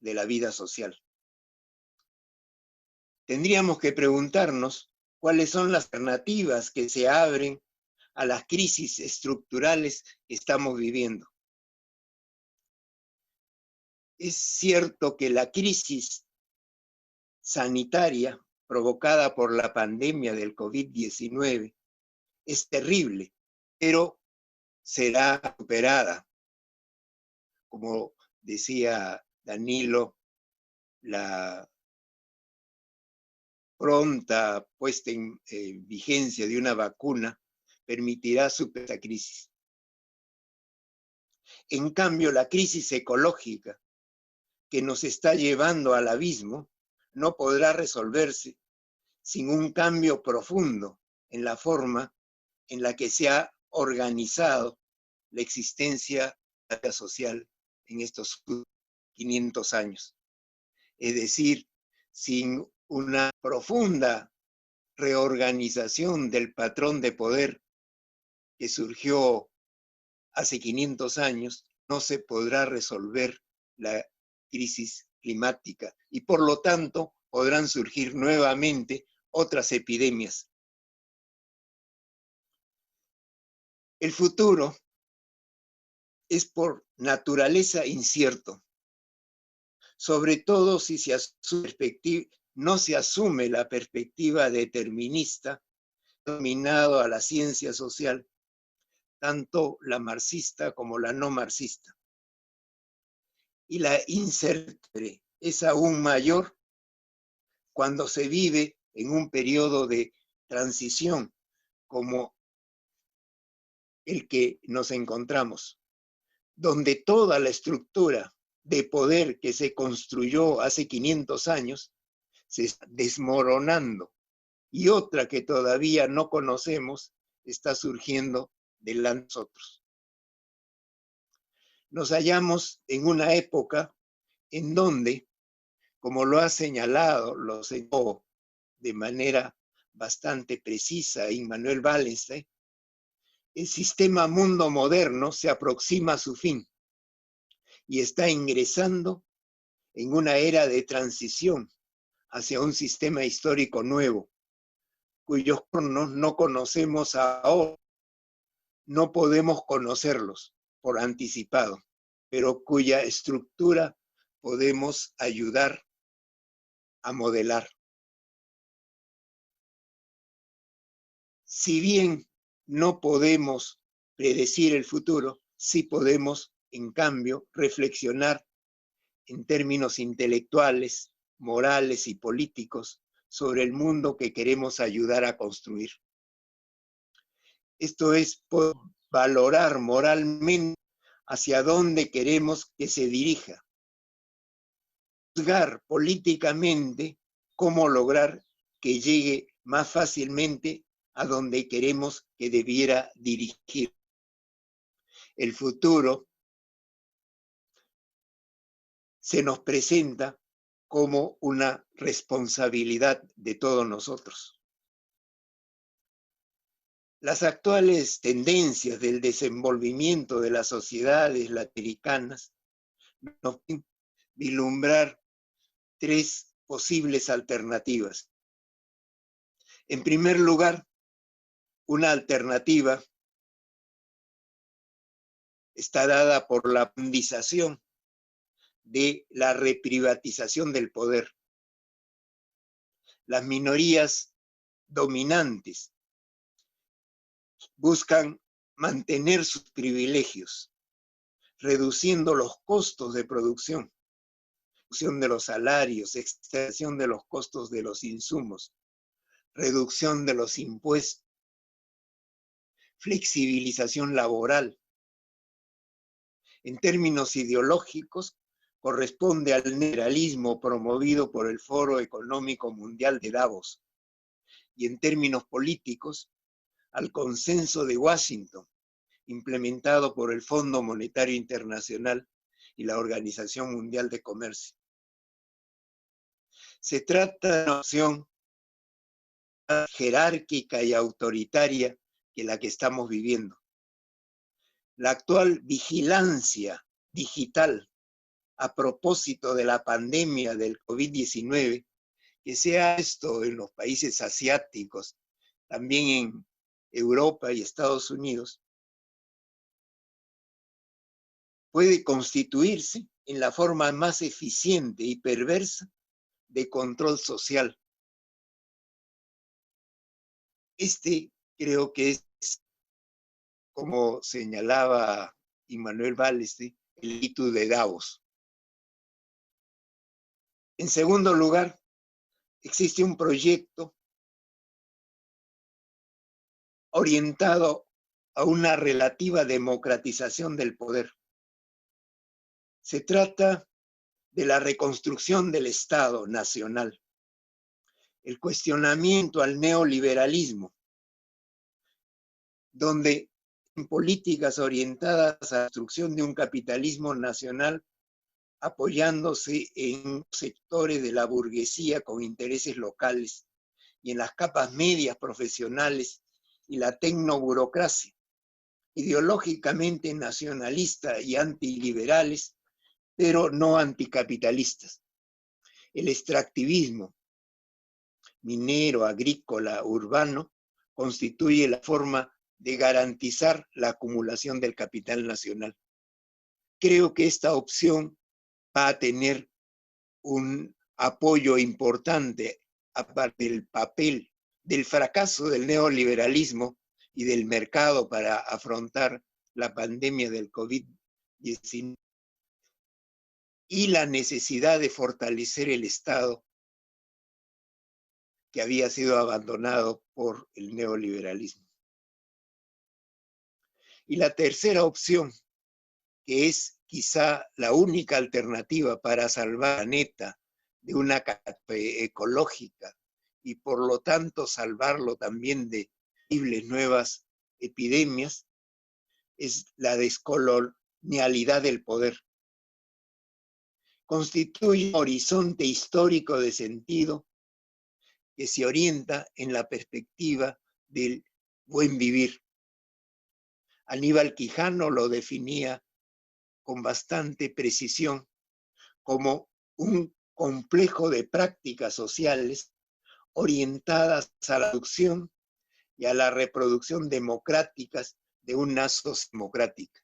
de la vida social. Tendríamos que preguntarnos cuáles son las alternativas que se abren a las crisis estructurales que estamos viviendo. Es cierto que la crisis sanitaria provocada por la pandemia del COVID-19 es terrible, pero será superada. Como decía Danilo, la pronta puesta en vigencia de una vacuna permitirá superar esta crisis. En cambio, la crisis ecológica que nos está llevando al abismo no podrá resolverse sin un cambio profundo en la forma en la que se ha organizado la existencia social en estos 500 años. Es decir, sin una profunda reorganización del patrón de poder que surgió hace 500 años, no se podrá resolver la crisis climática y por lo tanto podrán surgir nuevamente otras epidemias. El futuro es por naturaleza incierto, sobre todo si no se asume la perspectiva determinista dominado a la ciencia social, tanto la marxista como la no marxista. Y la incertidumbre es aún mayor cuando se vive en un periodo de transición como el que nos encontramos, donde toda la estructura de poder que se construyó hace 500 años se está desmoronando y otra que todavía no conocemos está surgiendo delante de nosotros. Nos hallamos en una época en donde, como lo ha señalado, lo señaló de manera bastante precisa Immanuel Wallenstein, el sistema mundo moderno se aproxima a su fin y está ingresando en una era de transición hacia un sistema histórico nuevo, cuyos hornos no conocemos ahora, no podemos conocerlos por anticipado, pero cuya estructura podemos ayudar a modelar. Si bien no podemos predecir el futuro, sí podemos, en cambio, reflexionar en términos intelectuales, morales y políticos sobre el mundo que queremos ayudar a construir. Esto es valorar moralmente hacia dónde queremos que se dirija. Juzgar políticamente cómo lograr que llegue más fácilmente a donde queremos que debiera dirigir. El futuro se nos presenta como una responsabilidad de todos nosotros. Las actuales tendencias del desenvolvimiento de las sociedades latinoamericanas nos pueden vislumbrar tres posibles alternativas. En primer lugar, una alternativa está dada por la profundización de la reprivatización del poder. Las minorías dominantes buscan mantener sus privilegios, reduciendo los costos de producción, reducción de los salarios, extensión de los costos de los insumos, reducción de los impuestos, flexibilización laboral. En términos ideológicos, corresponde al neoliberalismo promovido por el Foro Económico Mundial de Davos, y en términos políticos, al consenso de Washington, implementado por el Fondo Monetario Internacional y la Organización Mundial de Comercio. Se trata de una opción jerárquica y autoritaria que la que estamos viviendo. La actual vigilancia digital a propósito de la pandemia del COVID-19, que sea esto en los países asiáticos, también en Europa y Estados Unidos, puede constituirse en la forma más eficiente y perversa de control social. Este creo que es, como señalaba Immanuel Ballester, el hito de Davos. En segundo lugar, existe un proyecto orientado a una relativa democratización del poder. Se trata de la reconstrucción del Estado nacional, el cuestionamiento al neoliberalismo, donde en políticas orientadas a la construcción de un capitalismo nacional, apoyándose en sectores de la burguesía con intereses locales y en las capas medias profesionales y la tecnoburocracia, ideológicamente nacionalista y antiliberales, pero no anticapitalistas. El extractivismo minero, agrícola, urbano, constituye la forma de garantizar la acumulación del capital nacional. Creo que esta opción va a tener un apoyo importante aparte del papel del fracaso del neoliberalismo y del mercado para afrontar la pandemia del COVID-19 y la necesidad de fortalecer el Estado que había sido abandonado por el neoliberalismo. Y la tercera opción, que es quizá la única alternativa para salvar al planeta de una catástrofe ecológica y por lo tanto salvarlo también de posibles nuevas epidemias, es la descolonialidad del poder. Constituye un horizonte histórico de sentido que se orienta en la perspectiva del buen vivir. Aníbal Quijano lo definía con bastante precisión como un complejo de prácticas sociales orientadas a la producción y a la reproducción democráticas de una sociedad democrática.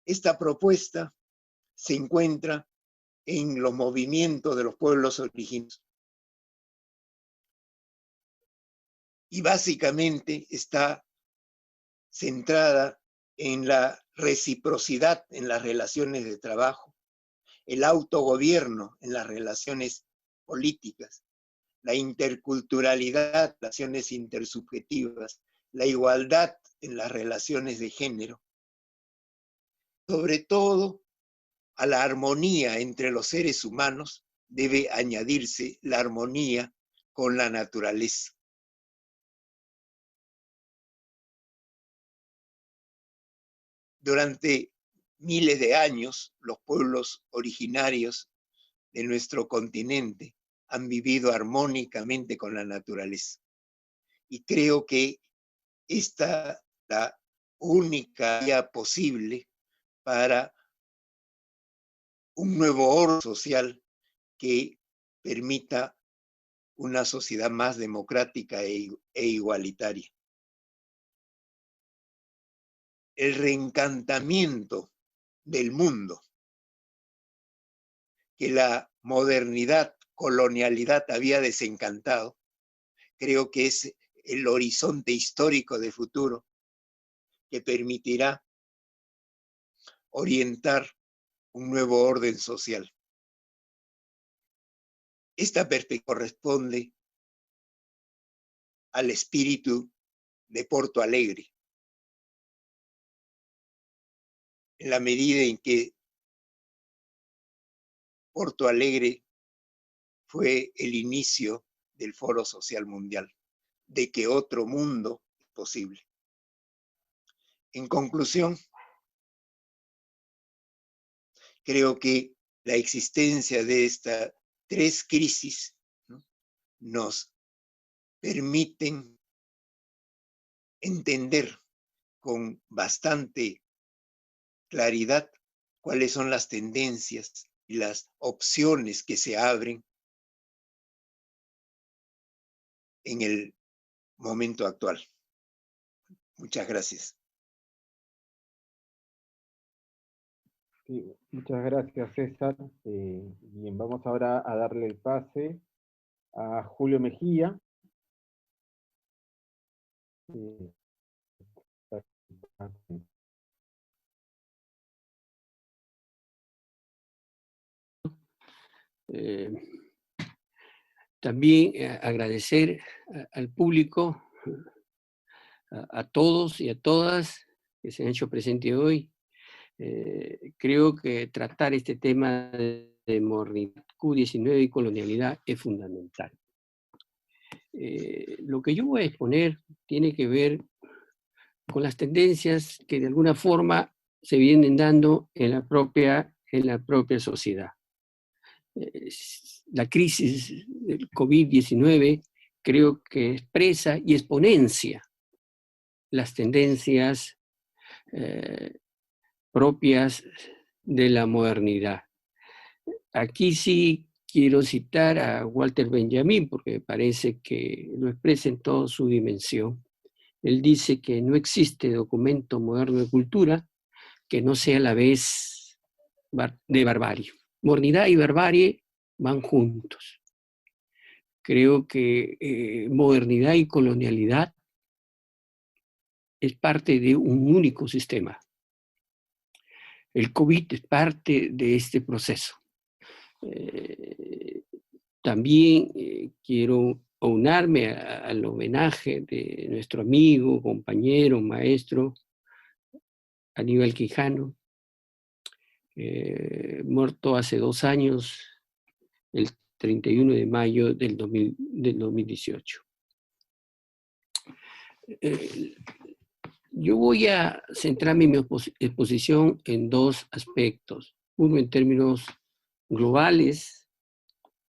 Esta propuesta se encuentra en los movimientos de los pueblos originarios y básicamente está centrada en la reciprocidad en las relaciones de trabajo, el autogobierno en las relaciones políticas, la interculturalidad, relaciones intersubjetivas, la igualdad en las relaciones de género. Sobre todo, a la armonía entre los seres humanos debe añadirse la armonía con la naturaleza. Durante miles de años, los pueblos originarios de nuestro continente han vivido armónicamente con la naturaleza. Y creo que esta es la única vía posible para un nuevo orden social que permita una sociedad más democrática e igualitaria. El reencantamiento del mundo que la modernidad, colonialidad había desencantado, creo que es el horizonte histórico de futuro que permitirá orientar un nuevo orden social. Esta perspectiva corresponde al espíritu de Porto Alegre, en la medida en que Porto Alegre fue el inicio del Foro Social Mundial, de que otro mundo es posible. En conclusión, creo que la existencia de estas tres crisis, ¿no?, nos permiten entender con bastante claridad cuáles son las tendencias y las opciones que se abren en el momento actual. Muchas gracias. Sí, muchas gracias, César. Bien, vamos ahora a darle el pase a Julio Mejía. También agradecer al público, a todos y a todas que se han hecho presentes hoy. Creo que tratar este tema de modernidad, Q19 y colonialidad es fundamental. Lo que yo voy a exponer tiene que ver con las tendencias que de alguna forma se vienen dando en la propia sociedad. La crisis del COVID-19 creo que expresa y exponencia las tendencias propias de la modernidad. Aquí sí quiero citar a Walter Benjamin porque me parece que lo expresa en toda su dimensión. Él dice que no existe documento moderno de cultura que no sea a la vez de barbarie. Modernidad y barbarie van juntos. Creo que modernidad y colonialidad es parte de un único sistema. El COVID es parte de este proceso. También quiero aunarme al homenaje de nuestro amigo, compañero, maestro, Aníbal Quijano, muerto hace 2 años, el 31 de mayo del 2018. Yo voy a centrarme en mi exposición en 2 aspectos. Uno en términos globales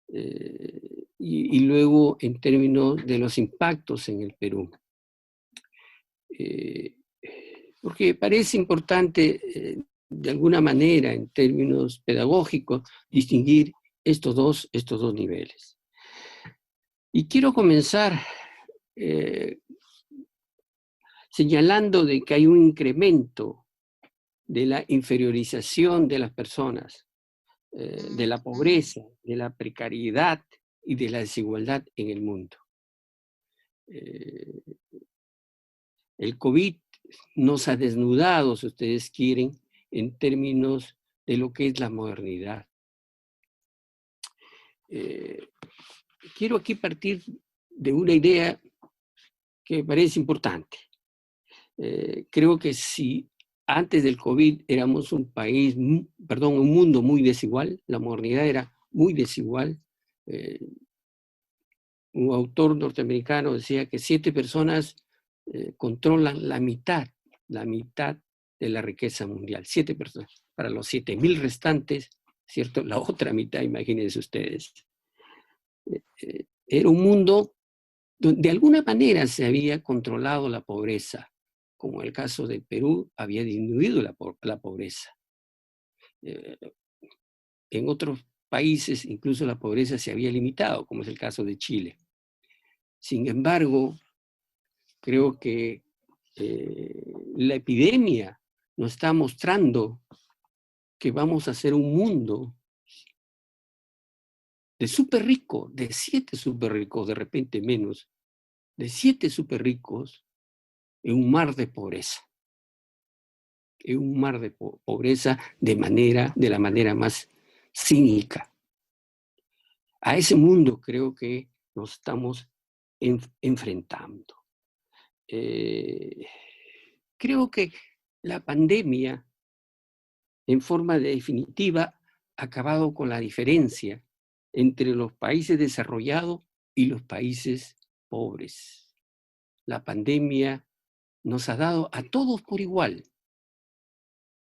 y luego en términos de los impactos en el Perú. Porque parece importante, de alguna manera, en términos pedagógicos, distinguir estos dos niveles. Y quiero comenzar señalando de que hay un incremento de la inferiorización de las personas, de la pobreza, de la precariedad y de la desigualdad en el mundo. El COVID nos ha desnudado, si ustedes quieren, en términos de lo que es la modernidad. Quiero aquí partir de una idea que me parece importante. Creo que si antes del COVID éramos un mundo muy desigual, la modernidad era muy desigual. Un autor norteamericano decía que 7 personas controlan la mitad de la riqueza mundial. 7 personas. Para los 7.000 restantes, ¿cierto? La otra mitad, imagínense ustedes. Era un mundo donde de alguna manera se había controlado la pobreza, como en el caso de Perú, había disminuido la pobreza. En otros países incluso la pobreza se había limitado, como es el caso de Chile. Sin embargo, creo que la epidemia nos está mostrando que vamos a hacer un mundo de súper rico, de 7 súper ricos, de repente menos, de 7 súper ricos en un mar de pobreza. en un mar de pobreza de la manera más cínica. A ese mundo creo que nos estamos enfrentando. Creo que la pandemia, en forma definitiva, ha acabado con la diferencia entre los países desarrollados y los países pobres. La pandemia nos ha dado a todos por igual,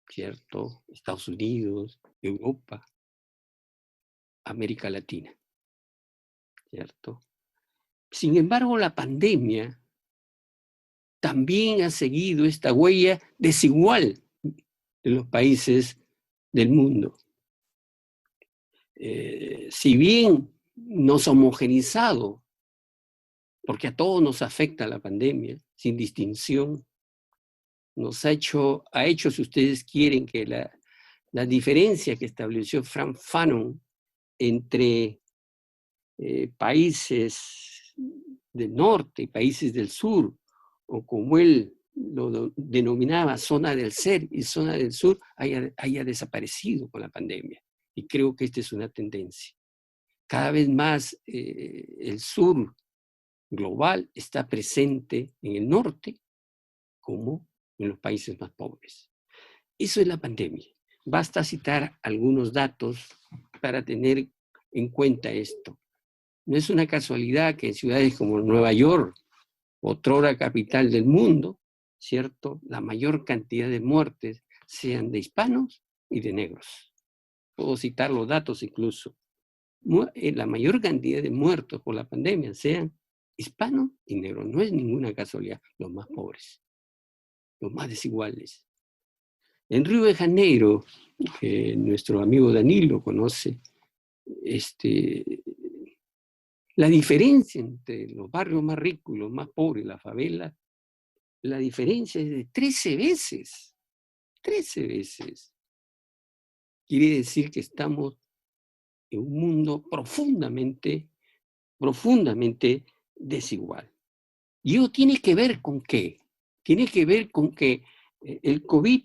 ¿cierto? Estados Unidos, Europa, América Latina, ¿cierto? Sin embargo, la pandemia también ha seguido esta huella desigual en los países del mundo. Si bien nos ha homogenizado, porque a todos nos afecta la pandemia, sin distinción, nos ha hecho, si ustedes quieren, que la diferencia que estableció Frank Fanon entre países del norte y países del sur, o como él lo denominaba, zona del ser y zona del sur, haya desaparecido con la pandemia. Y creo que esta es una tendencia. Cada vez más el sur global está presente en el norte como en los países más pobres. Eso es la pandemia. Basta citar algunos datos para tener en cuenta esto. No es una casualidad que en ciudades como Nueva York, otrora capital del mundo, ¿cierto?, la mayor cantidad de muertes sean de hispanos y de negros. Puedo citar los datos incluso. La mayor cantidad de muertos por la pandemia sean hispanos y negros. No es ninguna casualidad, los más pobres, los más desiguales. En Río de Janeiro, que nuestro amigo Danilo conoce, la diferencia entre los barrios más ricos y los más pobres, la favela, la diferencia es de 13 veces. 13 veces. Quiere decir que estamos en un mundo profundamente desigual. ¿Y eso tiene que ver con qué? Tiene que ver con que el COVID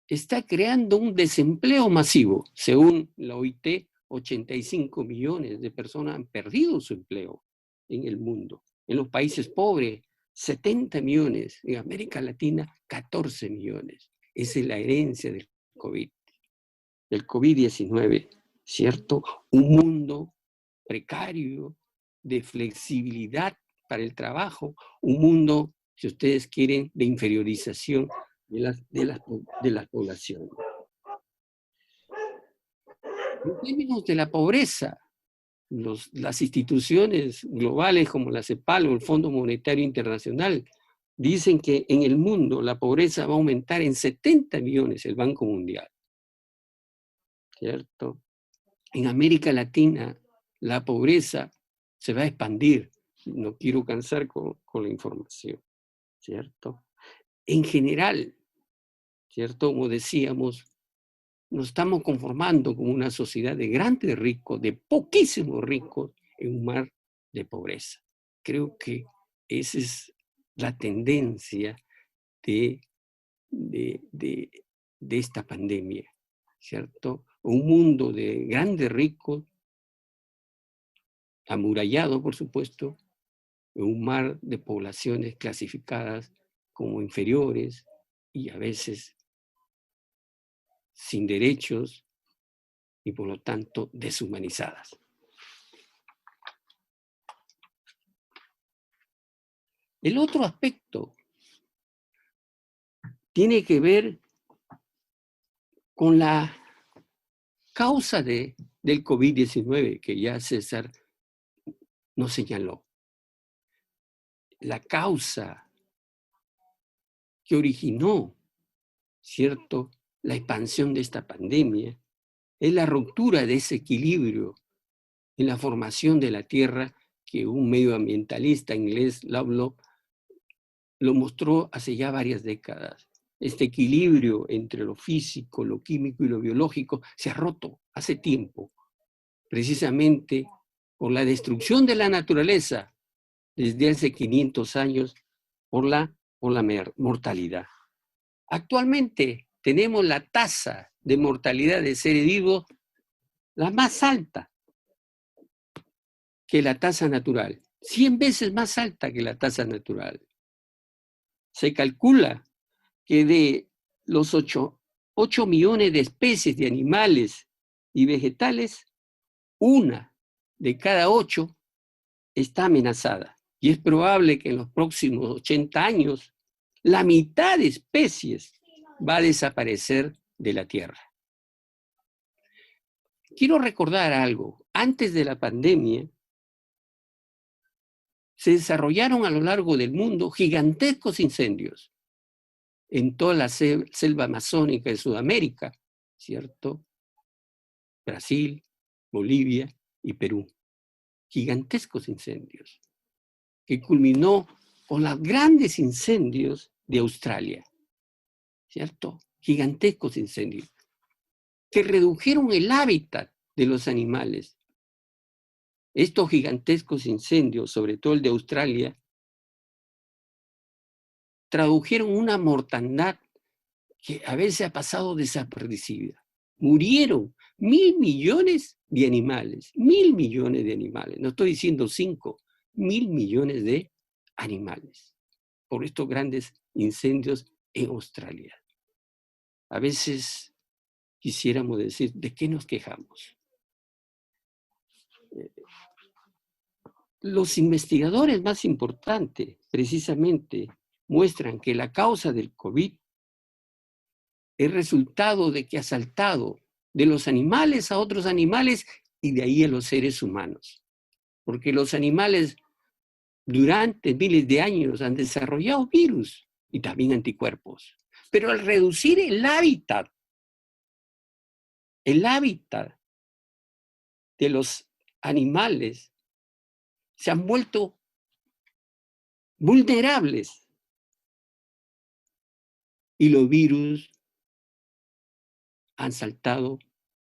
está creando un desempleo masivo. Según la OIT, 85 millones de personas han perdido su empleo en el mundo. En los países pobres, 70 millones. En América Latina, 14 millones. Esa es la herencia del COVID-19, ¿cierto? Un mundo precario, de flexibilidad para el trabajo, un mundo, si ustedes quieren, de inferiorización de la población. En términos de la pobreza, las instituciones globales como la CEPAL o el Fondo Monetario Internacional dicen que en el mundo la pobreza va a aumentar en 70 millones, el Banco Mundial, ¿cierto? En América Latina la pobreza se va a expandir. No quiero cansar con la información, ¿cierto? En general, ¿cierto? Como decíamos, nos estamos conformando como una sociedad de grandes ricos, de poquísimos ricos, en un mar de pobreza. Creo que esa es la tendencia de esta pandemia, ¿cierto? Un mundo de grandes ricos, amurallado, por supuesto, en un mar de poblaciones clasificadas como inferiores y a veces sin derechos y por lo tanto deshumanizadas. El otro aspecto tiene que ver con la causa del COVID-19 que ya César nos señaló. La causa que originó, ¿cierto?, la expansión de esta pandemia es la ruptura de ese equilibrio en la formación de la Tierra que un medioambientalista inglés, Lovelock, lo mostró hace ya varias décadas. Este equilibrio entre lo físico, lo químico y lo biológico se ha roto hace tiempo, precisamente por la destrucción de la naturaleza desde hace 500 años por la mortalidad. Actualmente tenemos la tasa de mortalidad de seres vivos la más alta que la tasa natural, 100 veces más alta que la tasa natural. Se calcula que de los 8 millones de especies de animales y vegetales, 1 de cada 8 está amenazada. Y es probable que en los próximos 80 años la mitad de especies va a desaparecer de la Tierra. Quiero recordar algo. Antes de la pandemia, se desarrollaron a lo largo del mundo gigantescos incendios en toda la selva amazónica de Sudamérica, ¿cierto? Brasil, Bolivia y Perú. Gigantescos incendios, que culminó con los grandes incendios de Australia, ¿cierto? Gigantescos incendios, que redujeron el hábitat de los animales. Estos gigantescos incendios, sobre todo el de Australia, tradujeron una mortandad que a veces ha pasado desapercibida. Murieron 1.000 millones de animales, 1.000 millones de animales, no estoy diciendo 5, 1.000 millones de animales, por estos grandes incendios en Australia. A veces quisiéramos decir, ¿de qué nos quejamos? Los investigadores más importantes, precisamente, muestran que la causa del COVID es resultado de que ha saltado de los animales a otros animales y de ahí a los seres humanos. Porque los animales durante miles de años han desarrollado virus y también anticuerpos. Pero al reducir el hábitat de los animales, se han vuelto vulnerables. Y los virus han saltado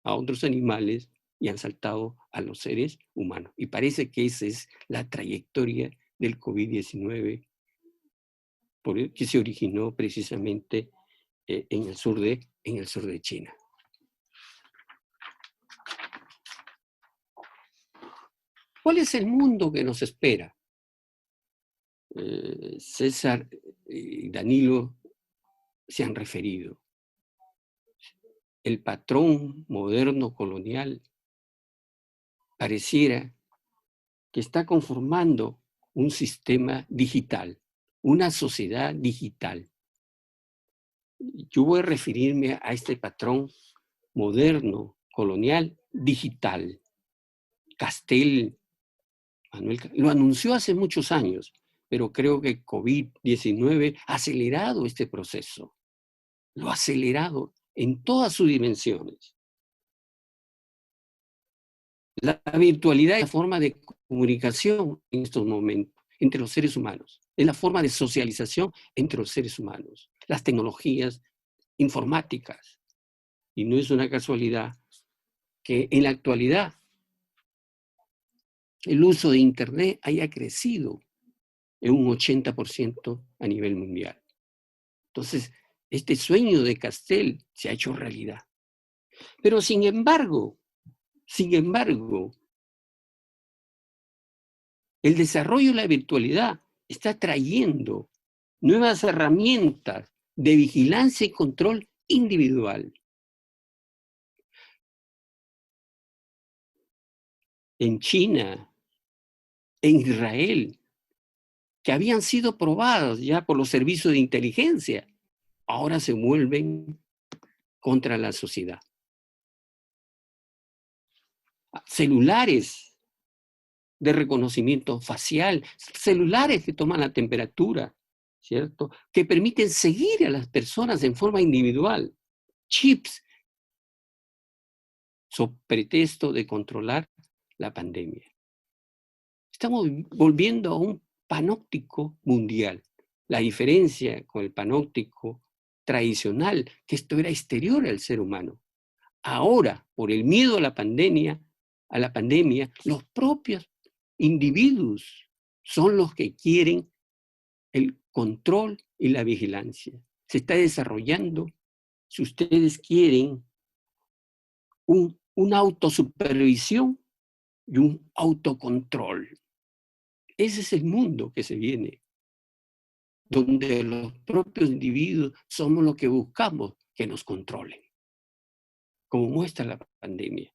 a otros animales y han saltado a los seres humanos. Y parece que esa es la trayectoria del COVID-19 que se originó precisamente en el sur de China. ¿Cuál es el mundo que nos espera? César y Danilo se han referido. El patrón moderno colonial pareciera que está conformando un sistema digital, una sociedad digital. Yo voy a referirme a este patrón moderno, colonial, digital. Castel, Manuel, lo anunció hace muchos años, pero creo que COVID-19 ha acelerado este proceso. Lo ha acelerado en todas sus dimensiones. La virtualidad es la forma de comunicación en estos momentos entre los seres humanos. Es la forma de socialización entre los seres humanos. Las tecnologías informáticas. Y no es una casualidad que en la actualidad el uso de Internet haya crecido en un 80% a nivel mundial. Entonces, este sueño de Castel se ha hecho realidad. Pero sin embargo, el desarrollo de la virtualidad está trayendo nuevas herramientas de vigilancia y control individual. En China, en Israel, que habían sido probadas ya por los servicios de inteligencia, ahora se vuelven contra la sociedad. Celulares de reconocimiento facial, celulares que toman la temperatura, ¿cierto? Que permiten seguir a las personas en forma individual, chips, sobre pretexto de controlar la pandemia. Estamos volviendo a un panóptico mundial. La diferencia con el panóptico tradicional, que esto era exterior al ser humano. Ahora, por el miedo a la pandemia, los propios individuos son los que quieren el control y la vigilancia. se está desarrollando, si ustedes quieren, una autosupervisión y un autocontrol. Ese es el mundo que se viene, donde los propios individuos somos los que buscamos que nos controlen, como muestra la pandemia.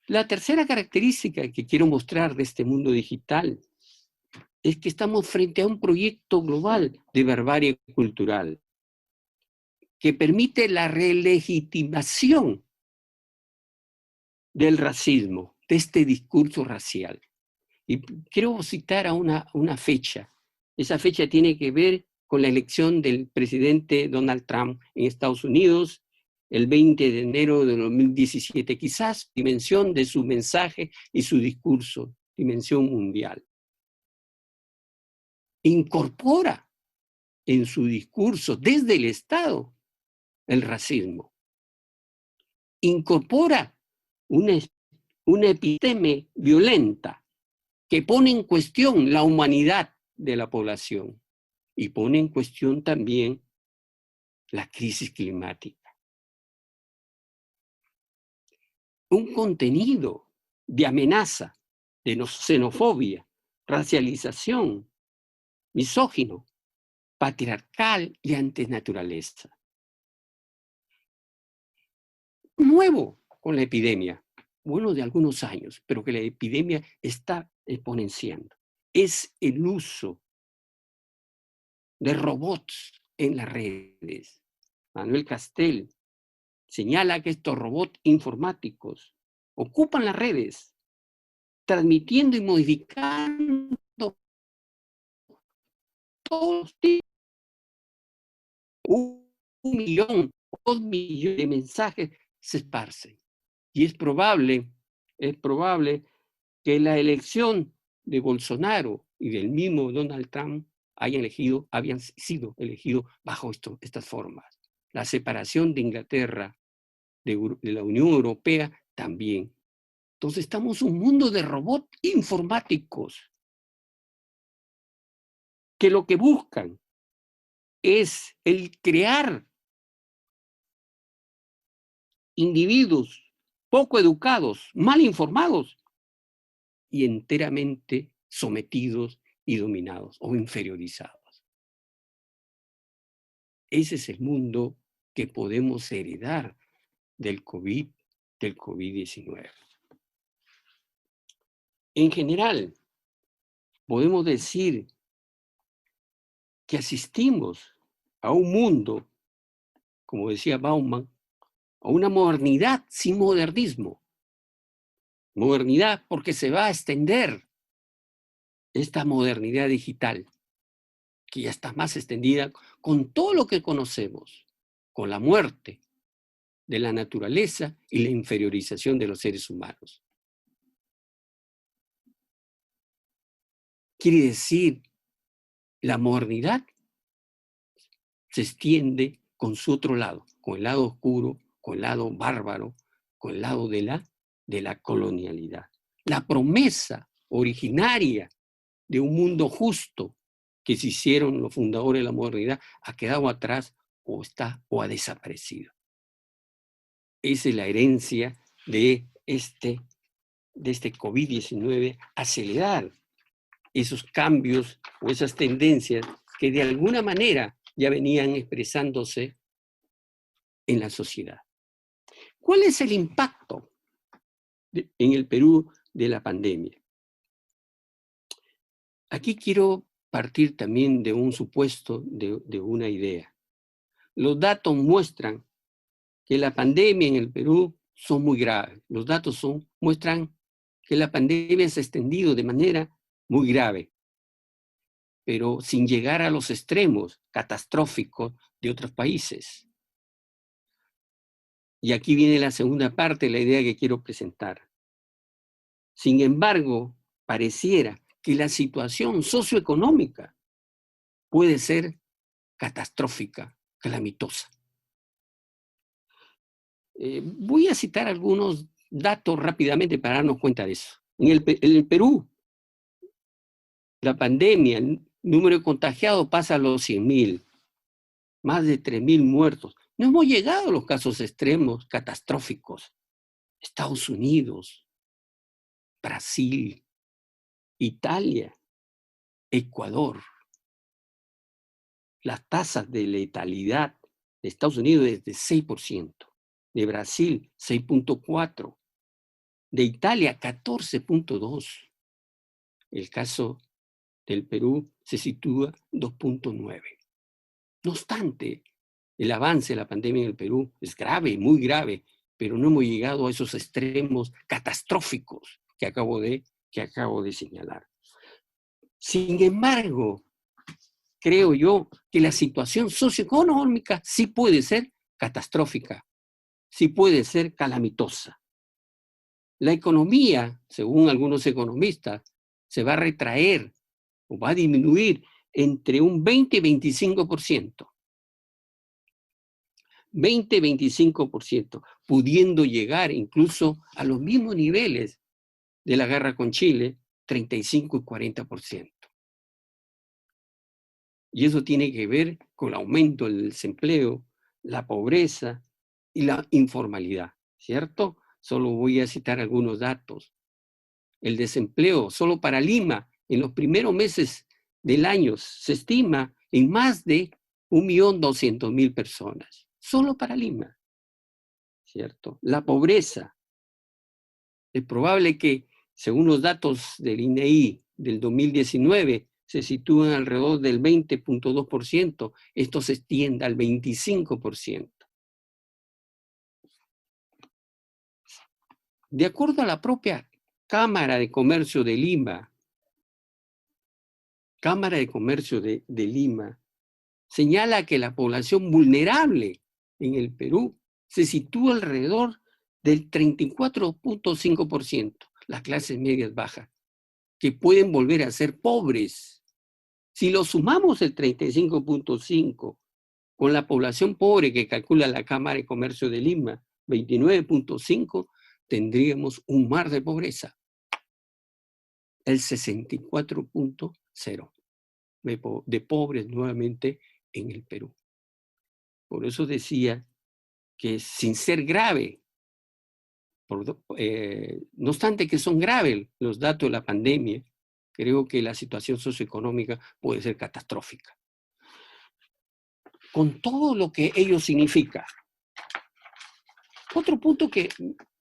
La tercera característica que quiero mostrar de este mundo digital es que estamos frente a un proyecto global de barbarie cultural que permite la relegitimación del racismo, de este discurso racial. Y quiero citar a una fecha. Esa fecha tiene que ver con la elección del presidente Donald Trump en Estados Unidos, el 20 de enero de 2017. Quizás dimensión de su mensaje y su discurso, dimensión mundial. Incorpora en su discurso desde el Estado el racismo. Incorpora una epidemia violenta que pone en cuestión la humanidad de la población y pone en cuestión también la crisis climática. Un contenido de amenaza, de xenofobia, racialización, misógino, patriarcal y antinaturaleza. Nuevo con la epidemia, bueno, de algunos años, pero que la epidemia está exponenciando. Es el uso de robots en las redes. Manuel Castel señala que estos robots informáticos ocupan las redes, transmitiendo y modificando todos los días 1 millón, 2 millones de mensajes se esparcen. Y es probable que la elección de Bolsonaro y del mismo Donald Trump habían sido elegidos bajo estas formas. La separación de Inglaterra de la Unión Europea también. Entonces estamos en un mundo de robots informáticos que lo que buscan es el crear individuos poco educados, mal informados y enteramente sometidos y dominados o inferiorizados. Ese es el mundo que podemos heredar del COVID-19. En general, podemos decir que asistimos a un mundo, como decía Bauman, a una modernidad sin modernismo. Modernidad porque se va a extender esta modernidad digital, que ya está más extendida con todo lo que conocemos, con la muerte de la naturaleza y la inferiorización de los seres humanos. Quiere decir, la modernidad se extiende con su otro lado, con el lado oscuro, con el lado bárbaro, con el lado de la colonialidad. La promesa originaria de un mundo justo que se hicieron los fundadores de la modernidad ha quedado atrás o ha desaparecido. Esa es la herencia de este COVID-19, acelerar esos cambios o esas tendencias que de alguna manera ya venían expresándose en la sociedad. ¿Cuál es el impacto en el Perú de la pandemia? Aquí quiero partir también de un supuesto, de una idea. Los datos muestran que la pandemia en el Perú son muy graves. Los datos muestran que la pandemia se ha extendido de manera muy grave, pero sin llegar a los extremos catastróficos de otros países. Y aquí viene la segunda parte de la idea que quiero presentar. Sin embargo, pareciera que la situación socioeconómica puede ser catastrófica, calamitosa. Voy a citar algunos datos rápidamente para darnos cuenta de eso. En el Perú, la pandemia, el número de contagiados pasa a los 100.000. más de 3.000 muertos. No hemos llegado a los casos extremos, catastróficos. Estados Unidos, Brasil, Italia, Ecuador. Las tasas de letalidad de Estados Unidos es de 6%, de Brasil 6.4%, de Italia 14.2%. El caso del Perú se sitúa 2.9%. No obstante, el avance de la pandemia en el Perú es grave, muy grave, pero no hemos llegado a esos extremos catastróficos que acabo de señalar. Sin embargo, creo yo que la situación socioeconómica sí puede ser catastrófica, sí puede ser calamitosa. La economía, según algunos economistas, se va a retraer o va a disminuir entre un 20 y 25%. 20-25%, pudiendo llegar incluso a los mismos niveles de la guerra con Chile, 35 y 40%. Y eso tiene que ver con el aumento del desempleo, la pobreza y la informalidad, ¿cierto? Solo voy a citar algunos datos. El desempleo solo para Lima en los primeros meses del año se estima en más de 1.200.000 personas. Solo para Lima, ¿cierto? La pobreza. Es probable que, según los datos del INEI del 2019, se sitúan alrededor del 20.2%. Esto se extiende al 25%. De acuerdo a la propia Cámara de Comercio de Lima, señala que la población vulnerable en el Perú se sitúa alrededor del 34.5%, las clases medias bajas, que pueden volver a ser pobres. Si lo sumamos el 35.5% con la población pobre que calcula la Cámara de Comercio de Lima, 29.5%, tendríamos un mar de pobreza, el 64.0% de pobres nuevamente en el Perú. Por eso decía que sin ser grave, no obstante que son graves los datos de la pandemia, creo que la situación socioeconómica puede ser catastrófica. Con todo lo que ello significa. Otro punto que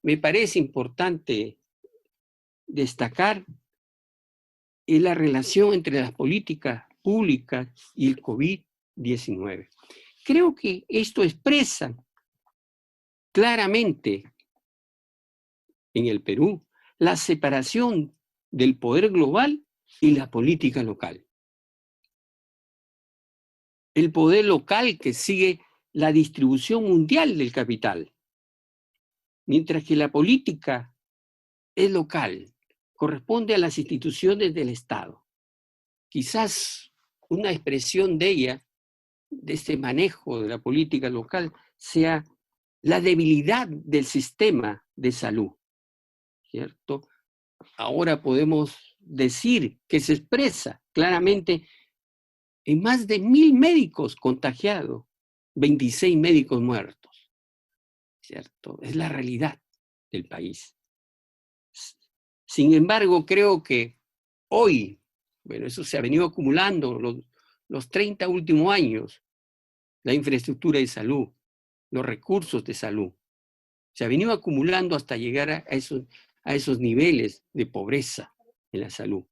me parece importante destacar es la relación entre las políticas públicas y el COVID-19. Creo que esto expresa claramente en el Perú la separación del poder global y la política local. El poder local que sigue la distribución mundial del capital, mientras que la política es local, corresponde a las instituciones del Estado. Quizás una expresión de ella, de este manejo de la política local, sea la debilidad del sistema de salud, ¿cierto? Ahora podemos decir que se expresa claramente en más de 1.000 médicos contagiados, 26 médicos muertos, ¿cierto? Es la realidad del país. Sin embargo, creo que hoy, bueno, eso se ha venido acumulando los 30 últimos años, la infraestructura de salud, los recursos de salud, se ha venido acumulando hasta llegar a esos niveles de pobreza en la salud.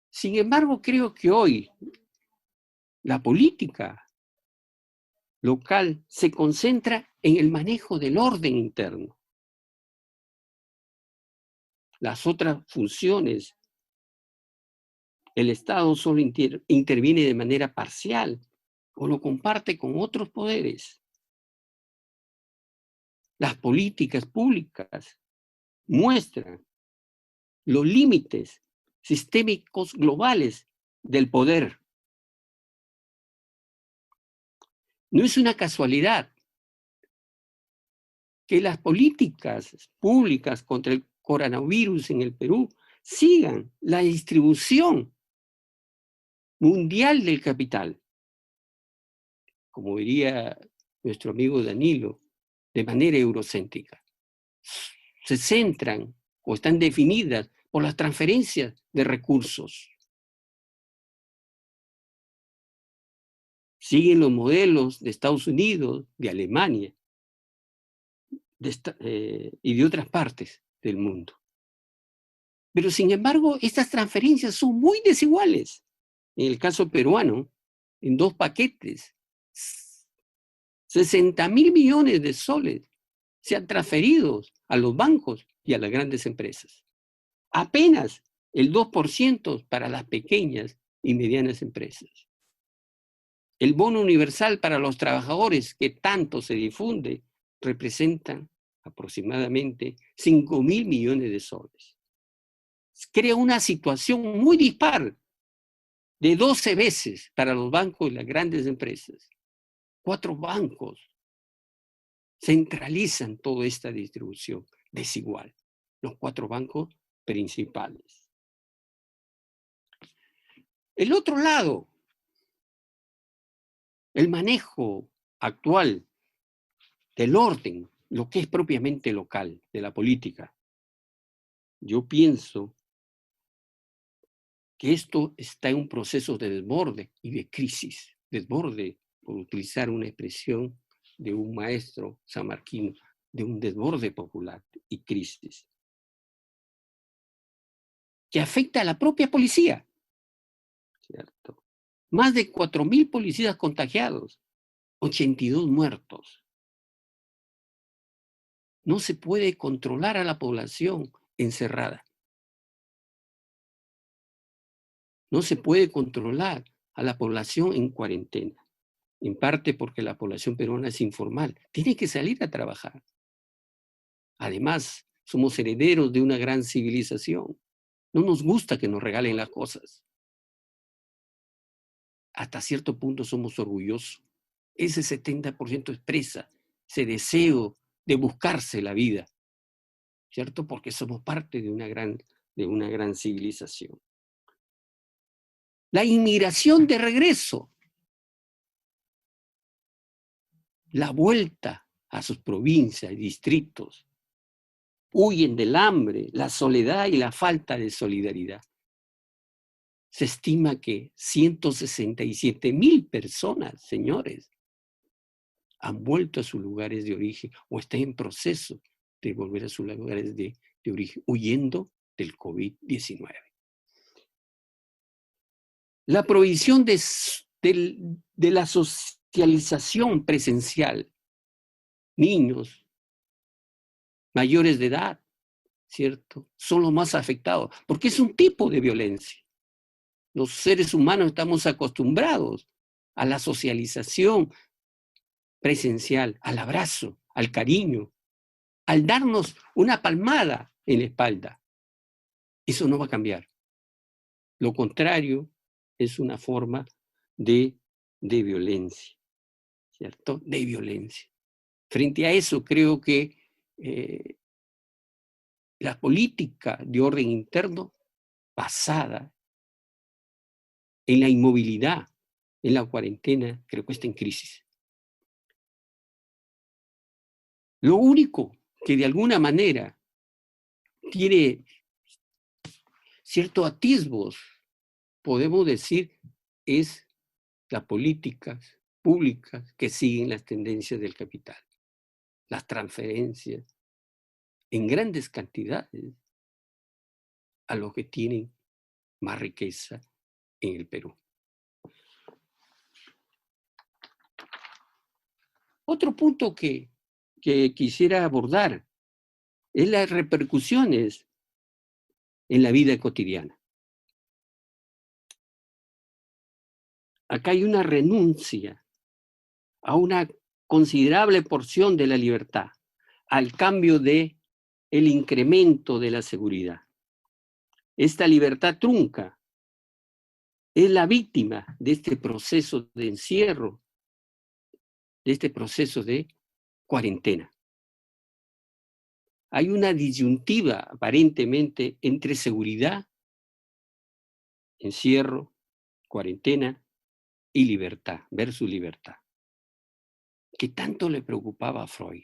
Sin embargo, creo que hoy la política local se concentra en el manejo del orden interno. Las otras funciones, el Estado solo interviene de manera parcial o lo comparte con otros poderes. Las políticas públicas muestran los límites sistémicos globales del poder. No es una casualidad que las políticas públicas contra el coronavirus en el Perú sigan la distribución mundial del capital, como diría nuestro amigo Danilo, de manera eurocéntrica. Se centran o están definidas por las transferencias de recursos. Siguen los modelos de Estados Unidos, de Alemania y de otras partes del mundo. Pero sin embargo, estas transferencias son muy desiguales. En el caso peruano, en 2 paquetes, 60.000 millones de soles se han transferido a los bancos y a las grandes empresas. Apenas el 2% para las pequeñas y medianas empresas. El bono universal para los trabajadores que tanto se difunde representan aproximadamente 5.000 millones de soles. Crea una situación muy dispar de 12 veces para los bancos y las grandes empresas. 4 bancos centralizan toda esta distribución desigual. Los 4 bancos principales. El otro lado, el manejo actual del orden, lo que es propiamente local, de la política. Yo pienso que esto está en un proceso de desborde y de crisis. Desborde, por utilizar una expresión de un maestro sanmarquino, de un desborde popular y crisis, que afecta a la propia policía, ¿cierto? Más de 4.000 policías contagiados, 82 muertos. No se puede controlar a la población encerrada. No se puede controlar a la población en cuarentena, en parte porque la población peruana es informal, tiene que salir a trabajar. Además, somos herederos de una gran civilización. No nos gusta que nos regalen las cosas. Hasta cierto punto somos orgullosos. Ese 70% expresa ese deseo de buscarse la vida, ¿cierto? Porque somos parte de una gran civilización. La inmigración de regreso, la vuelta a sus provincias y distritos, huyen del hambre, la soledad y la falta de solidaridad. Se estima que 167.000 personas, señores, han vuelto a sus lugares de origen o están en proceso de volver a sus lugares de origen, huyendo del COVID-19. La provisión de la socialización presencial, niños, mayores de edad, ¿cierto? Son los más afectados, porque es un tipo de violencia. Los seres humanos estamos acostumbrados a la socialización presencial, al abrazo, al cariño, al darnos una palmada en la espalda. Eso no va a cambiar. Lo contrario es una forma de violencia, ¿cierto? De violencia. Frente a eso, creo que la política de orden interno basada en la inmovilidad, en la cuarentena, creo que está en crisis. Lo único que de alguna manera tiene ciertos atisbos, podemos decir, es las políticas públicas que siguen las tendencias del capital. Las transferencias en grandes cantidades a los que tienen más riqueza en el Perú. Otro punto que quisiera abordar es las repercusiones en la vida cotidiana. Acá hay una renuncia a una considerable porción de la libertad, al cambio de el incremento de la seguridad. Esta libertad trunca es la víctima de este proceso de encierro, de este proceso de cuarentena. Hay una disyuntiva aparentemente entre seguridad, encierro, cuarentena y libertad, versus libertad. que tanto le preocupaba a Freud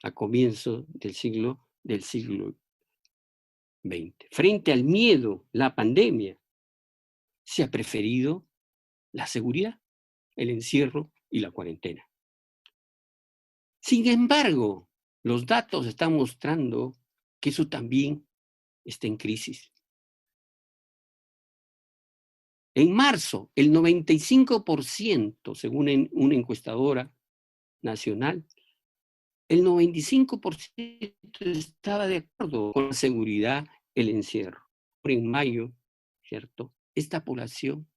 a comienzos del siglo XX. Frente al miedo, la pandemia, se ha preferido la seguridad, el encierro y la cuarentena. Sin embargo, los datos están mostrando que eso también está en crisis. En marzo, el 95%, según una encuestadora nacional, el 95% estaba de acuerdo con la seguridad, el encierro. Pero en mayo, ¿cierto? Esta población,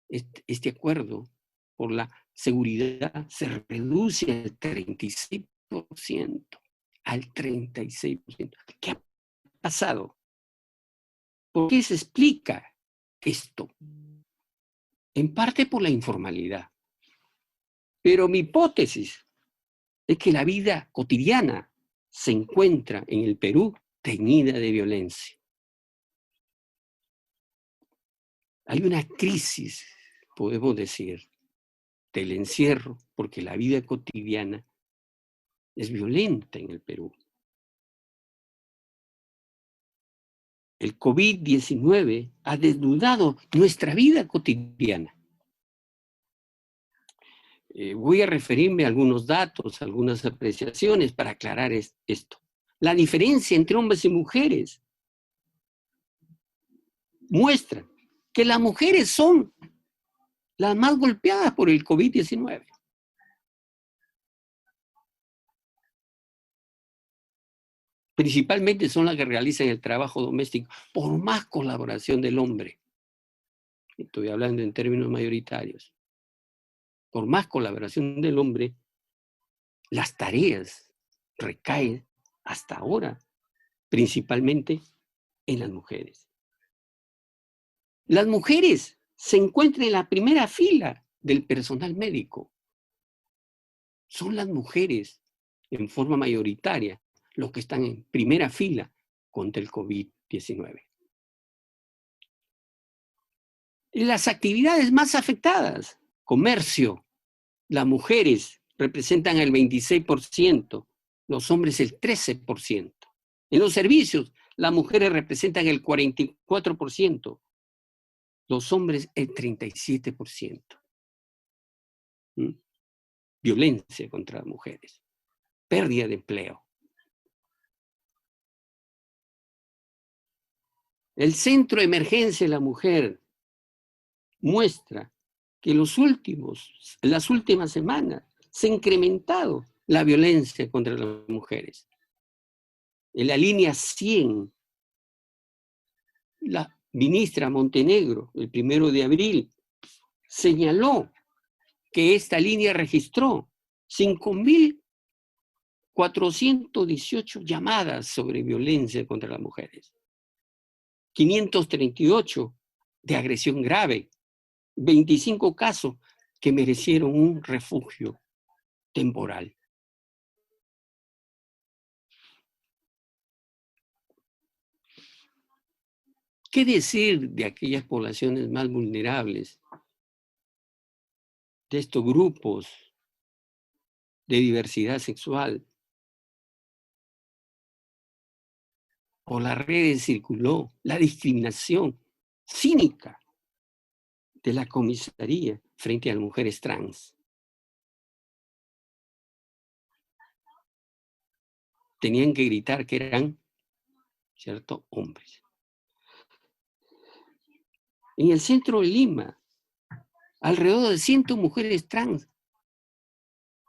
este acuerdo por la seguridad se reduce al 36%. Al 36%. ¿Qué ha pasado? ¿Por qué se explica esto? En parte por la informalidad. Pero mi hipótesis es que la vida cotidiana se encuentra en el Perú teñida de violencia. Hay una crisis, podemos decir, del encierro, porque la vida cotidiana es violenta en el Perú. El COVID-19 ha desnudado nuestra vida cotidiana. Voy a referirme a algunos datos, algunas apreciaciones para aclarar esto. La diferencia entre hombres y mujeres muestra que las mujeres son las más golpeadas por el COVID-19. Principalmente son las que realizan el trabajo doméstico, por más colaboración del hombre. Estoy hablando en términos mayoritarios. Por más colaboración del hombre, las tareas recaen hasta ahora principalmente en las mujeres. Las mujeres se encuentran en la primera fila del personal médico. Son las mujeres, en forma mayoritaria, los que están en primera fila contra el COVID-19. Las actividades más afectadas, comercio, las mujeres representan el 26%, los hombres el 13%. En los servicios, las mujeres representan el 44%, los hombres el 37%. Violencia contra las mujeres, pérdida de empleo. El Centro de Emergencia de la Mujer muestra que en las últimas semanas se ha incrementado la violencia contra las mujeres. En la línea 100, la ministra Montenegro, el 1 de abril, señaló que esta línea registró 5.418 llamadas sobre violencia contra las mujeres, 538 de agresión grave, 25 casos que merecieron un refugio temporal. ¿Qué decir de aquellas poblaciones más vulnerables, de estos grupos de diversidad sexual? Por las redes circuló la discriminación cínica de la comisaría frente a las mujeres trans. Tenían que gritar que eran, ¿cierto?, hombres. En el centro de Lima, alrededor de 100 mujeres trans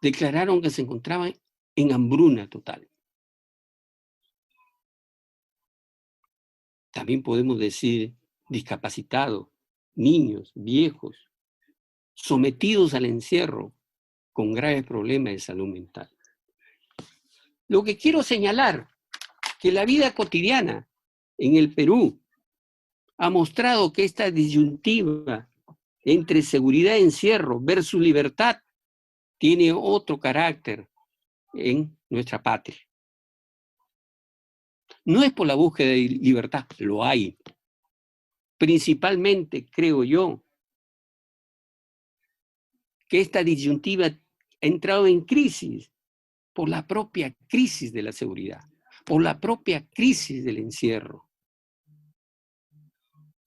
declararon que se encontraban en hambruna total. También podemos decir discapacitados, niños, viejos, sometidos al encierro con graves problemas de salud mental. Lo que quiero señalar, que la vida cotidiana en el Perú ha mostrado que esta disyuntiva entre seguridad y encierro versus libertad tiene otro carácter en nuestra patria. No es por la búsqueda de libertad, lo hay. Principalmente, creo yo, que esta disyuntiva ha entrado en crisis por la propia crisis de la seguridad, por la propia crisis del encierro.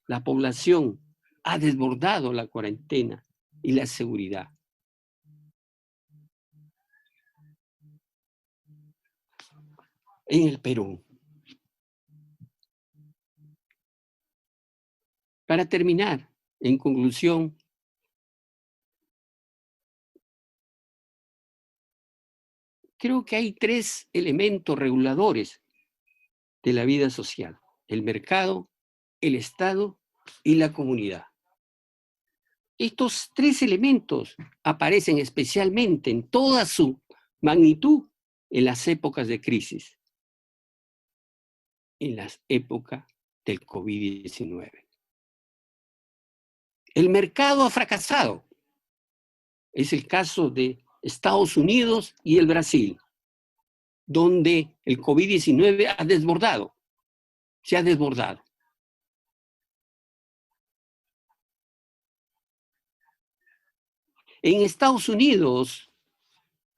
La población ha desbordado la cuarentena y la seguridad. En el Perú. Para terminar, en conclusión, creo que hay 3 elementos reguladores de la vida social: el mercado, el Estado y la comunidad. Estos 3 elementos aparecen especialmente en toda su magnitud en las épocas de crisis, en las épocas del COVID-19. El mercado ha fracasado. Es el caso de Estados Unidos y el Brasil, donde el COVID-19 ha desbordado, se ha desbordado. En Estados Unidos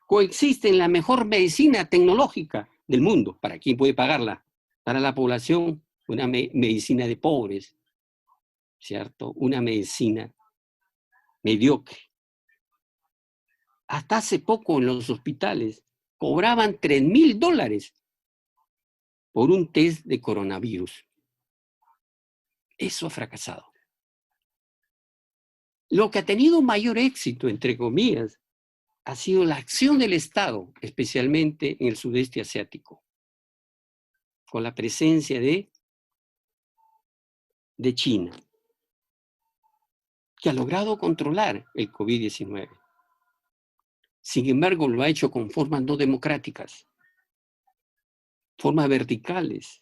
coexiste la mejor medicina tecnológica del mundo. ¿Para quién puede pagarla? Para la población, una medicina de pobres, ¿cierto? Una medicina mediocre. Hasta hace poco en los hospitales cobraban $3,000 por un test de coronavirus. Eso ha fracasado. Lo que ha tenido mayor éxito, entre comillas, ha sido la acción del Estado, especialmente en el sudeste asiático, con la presencia de China, que ha logrado controlar el COVID-19. Sin embargo, lo ha hecho con formas no democráticas, formas verticales,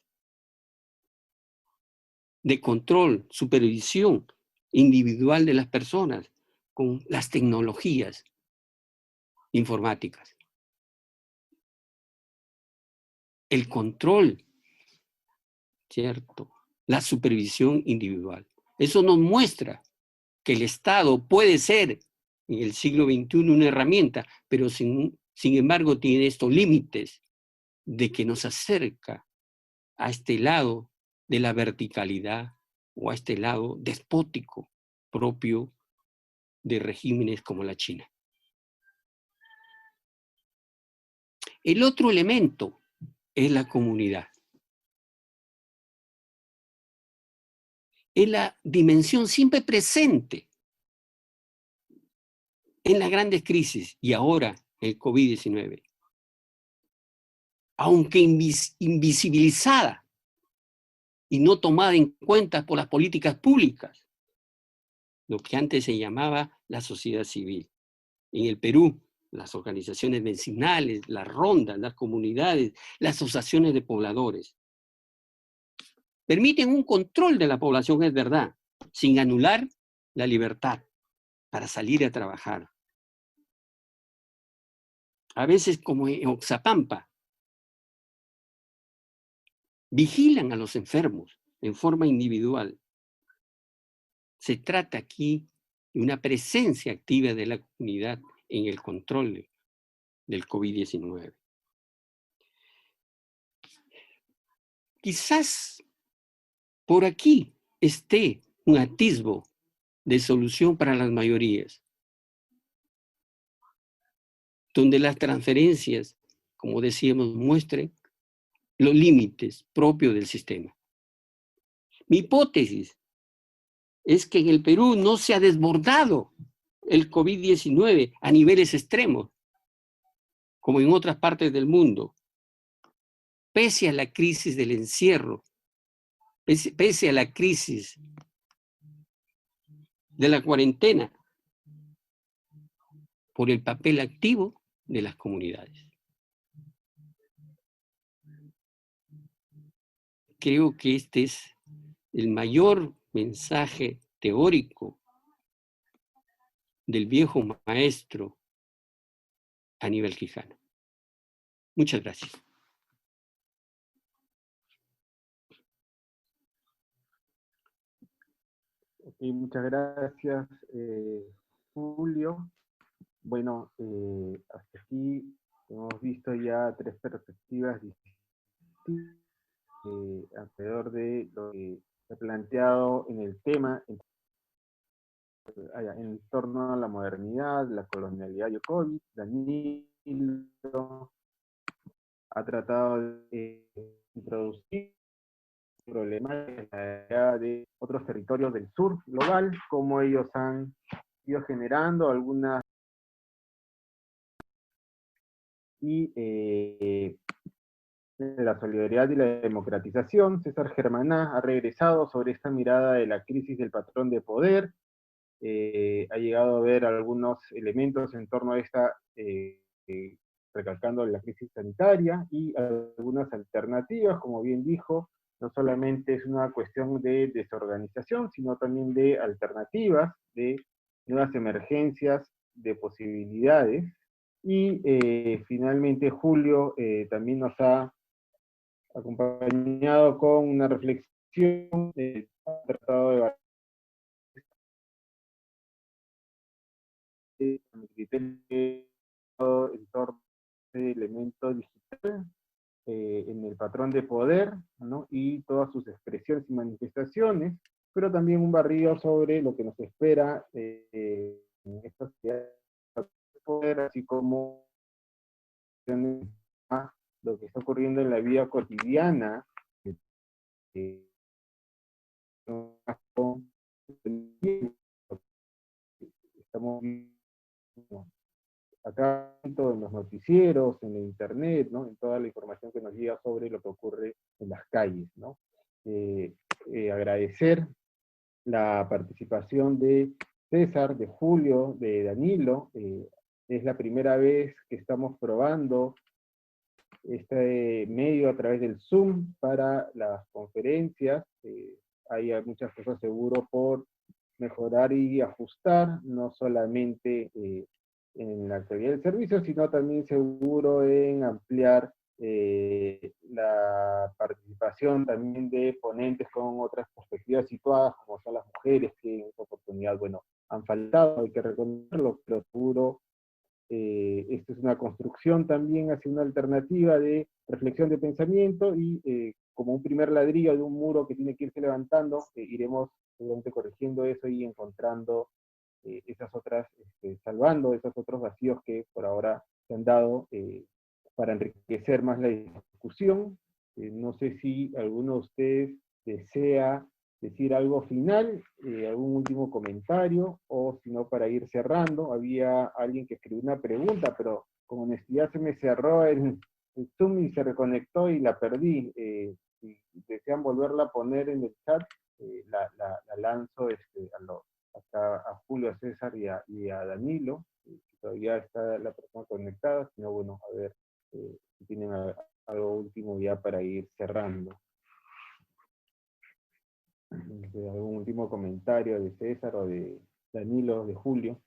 de control, supervisión individual de las personas, con las tecnologías informáticas. El control, ¿cierto? La supervisión individual. Eso nos muestra que el Estado puede ser en el siglo XXI una herramienta, pero sin embargo tiene estos límites de que nos acerca a este lado de la verticalidad o a este lado despótico propio de regímenes como la China. El otro elemento es la comunidad. Es la dimensión siempre presente en las grandes crisis y ahora el COVID-19. Aunque invisibilizada y no tomada en cuenta por las políticas públicas, lo que antes se llamaba la sociedad civil. En el Perú, las organizaciones vecinales, las rondas, las comunidades, las asociaciones de pobladores, permiten un control de la población, es verdad, sin anular la libertad para salir a trabajar. A veces, como en Oxapampa, vigilan a los enfermos en forma individual. Se trata aquí de una presencia activa de la comunidad en el control del COVID-19. Quizás por aquí esté un atisbo de solución para las mayorías, donde las transferencias, como decíamos, muestren los límites propios del sistema. Mi hipótesis es que en el Perú no se ha desbordado el COVID-19 a niveles extremos, como en otras partes del mundo, pese a la crisis del encierro, pese a la crisis de la cuarentena, por el papel activo de las comunidades. Creo que este es el mayor mensaje teórico del viejo maestro Aníbal Quijano. Muchas gracias. Okay, muchas gracias, Julio. Bueno, hasta aquí hemos visto ya tres perspectivas distintas alrededor de lo que se ha planteado en el tema en torno a la modernidad, la colonialidad y el COVID. Danilo ha tratado de introducir problemáticas de otros territorios del sur global, cómo ellos han ido generando algunas y la solidaridad y la democratización. César Germaná ha regresado sobre esta mirada de la crisis del patrón de poder, ha llegado a ver algunos elementos en torno a esta, recalcando la crisis sanitaria y algunas alternativas, como bien dijo, no solamente es una cuestión de desorganización, sino también de alternativas, de nuevas emergencias, de posibilidades. Y finalmente Julio también nos ha acompañado con una reflexión, ha tratado de en torno a elemento digital en el patrón de poder, ¿no? Y todas sus expresiones y manifestaciones, pero también un barrido sobre lo que nos espera en esta sociedad de poder, así como lo que está ocurriendo en la vida cotidiana, estamos viendo acá en los noticieros, en la internet, ¿no? En toda la información que nos llega sobre lo que ocurre en las calles, ¿no? Agradecer la participación de César, de Julio, de Danilo. Es la primera vez que estamos probando este medio a través del Zoom para las conferencias. Hay muchas cosas seguro por mejorar y ajustar, no solamente en la calidad del servicio, sino también seguro en ampliar la participación también de ponentes con otras perspectivas situadas, como son las mujeres, que en esta oportunidad, bueno, han faltado, hay que reconocerlo, pero seguro esto es una construcción también hacia una alternativa de reflexión de pensamiento y como un primer ladrillo de un muro que tiene que irse levantando, iremos seguramente corrigiendo eso y encontrando esas otras, salvando esos otros vacíos que por ahora se han dado para enriquecer más la discusión. No sé si alguno de ustedes desea decir algo final, algún último comentario, o si no, para ir cerrando. Había alguien que escribió una pregunta, pero con honestidad se me cerró el Zoom y se reconectó y la perdí. Si desean volverla a poner en el chat, la lanzo acá a Julio, a César y a Danilo, si todavía está la persona conectada, si no, bueno, a ver si tienen algo último ya para ir cerrando. ¿Algún último comentario de César o de Danilo, de Julio?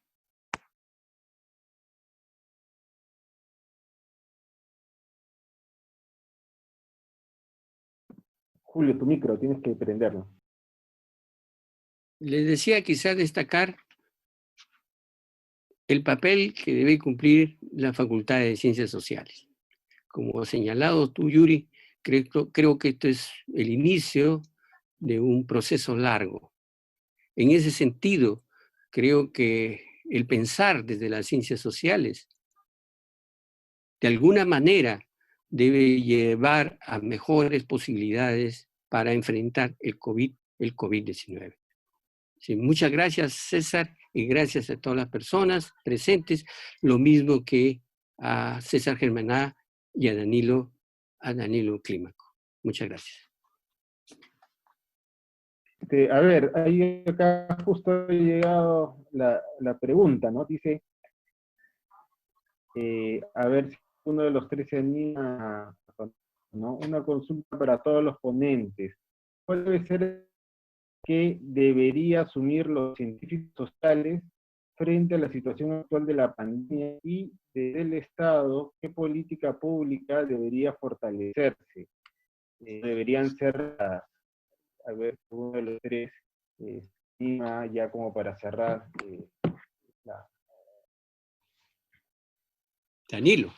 Julio, tu micro, tienes que prenderlo. Les decía quizás destacar el papel que debe cumplir la Facultad de Ciencias Sociales. Como señalado tú, Yuri, creo que esto es el inicio de un proceso largo. En ese sentido, creo que el pensar desde las ciencias sociales, de alguna manera, debe llevar a mejores posibilidades para enfrentar el COVID-19. Sí, muchas gracias, César, y gracias a todas las personas presentes, lo mismo que a César Germaná y a Danilo Clímaco. Muchas gracias. A ver, ahí acá justo ha llegado la pregunta, ¿no? Dice, a ver si uno de los tres se anima, ¿no? Una consulta para todos los ponentes. ¿Cuál debe ser que debería asumir los científicos sociales frente a la situación actual de la pandemia y desde el Estado, qué política pública debería fortalecerse? Deberían ser, a ver, uno de los tres, ya como para cerrar Danilo.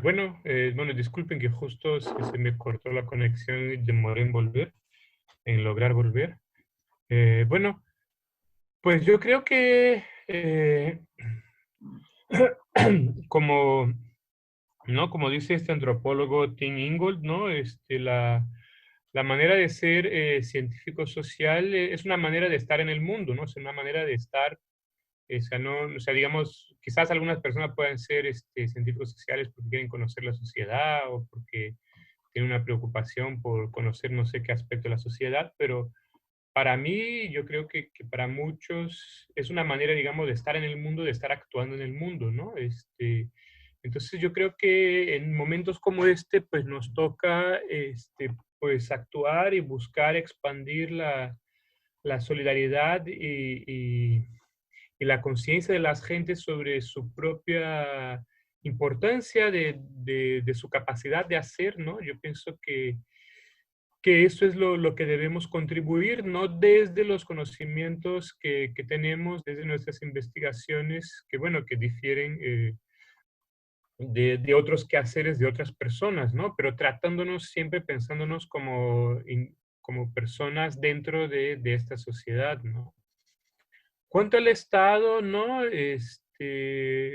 Bueno, disculpen que justo se me cortó la conexión y demoré en lograr volver. Bueno, pues yo creo que como, ¿no? Como dice este antropólogo Tim Ingold, ¿no? La manera de ser científico social es una manera de estar en el mundo, ¿no? Es una manera de estar, o sea, digamos, quizás algunas personas puedan ser científicos sociales porque quieren conocer la sociedad o porque tienen una preocupación por conocer no sé qué aspecto de la sociedad, pero para mí, yo creo que para muchos es una manera, digamos, de estar en el mundo, de estar actuando en el mundo, ¿no? Entonces yo creo que en momentos como pues nos toca, pues actuar y buscar expandir la solidaridad y la conciencia de las gentes sobre su propia importancia de su capacidad de hacer, ¿no? Yo pienso que eso es lo que debemos contribuir, no desde los conocimientos que tenemos, desde nuestras investigaciones, que bueno, que difieren de otros quehaceres de otras personas, ¿no? Pero tratándonos siempre, pensándonos como personas dentro de esta sociedad, ¿no? Cuanto al Estado, ¿no?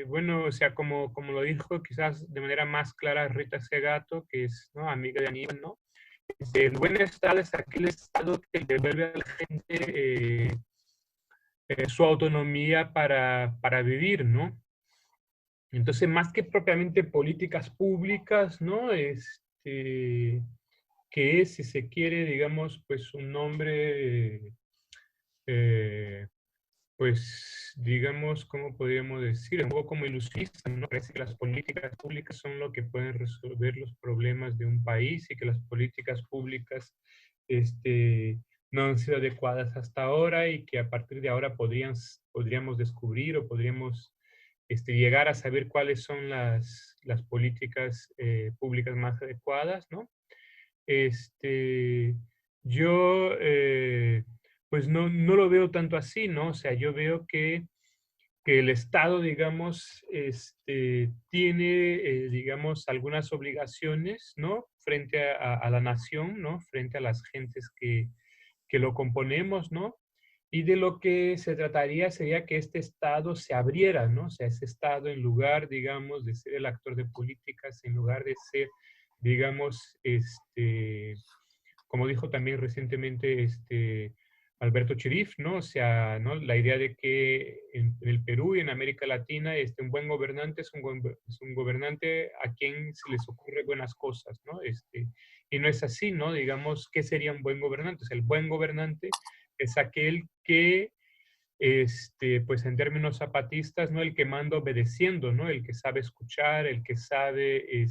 Bueno, o sea, como lo dijo quizás de manera más clara Rita Segato, que es, ¿no?, amiga de Aníbal, ¿no? El buen Estado es aquel Estado que devuelve a la gente su autonomía para vivir, ¿no? Entonces, más que propiamente políticas públicas, ¿no? Que es, si se quiere, digamos, pues un nombre, pues, digamos, ¿cómo podríamos decir? Un poco como ilusionista, ¿no? Parece que las políticas públicas son lo que pueden resolver los problemas de un país y que las políticas públicas no han sido adecuadas hasta ahora y que a partir de ahora podríamos descubrir o podríamos llegar a saber cuáles son las políticas públicas más adecuadas, ¿no? Yo, pues no lo veo tanto así, ¿no? O sea, yo veo que el Estado, digamos, tiene, digamos, algunas obligaciones, ¿no? Frente a la nación, ¿no? Frente a las gentes que lo componemos, ¿no? Y de lo que se trataría sería que este Estado se abriera, ¿no? O sea, ese Estado en lugar, digamos, de ser el actor de políticas, en lugar de ser, digamos, como dijo también recientemente Alberto Cherif, ¿no? O sea, ¿no? La idea de que en el Perú y en América Latina un buen gobernante es un gobernante a quien se les ocurre buenas cosas, ¿no? Y no es así, ¿no? Digamos, ¿qué sería un buen gobernante? O sea, el buen gobernante es aquel que, pues en términos zapatistas, ¿no? El que manda obedeciendo, ¿no? El que sabe escuchar, el que sabe,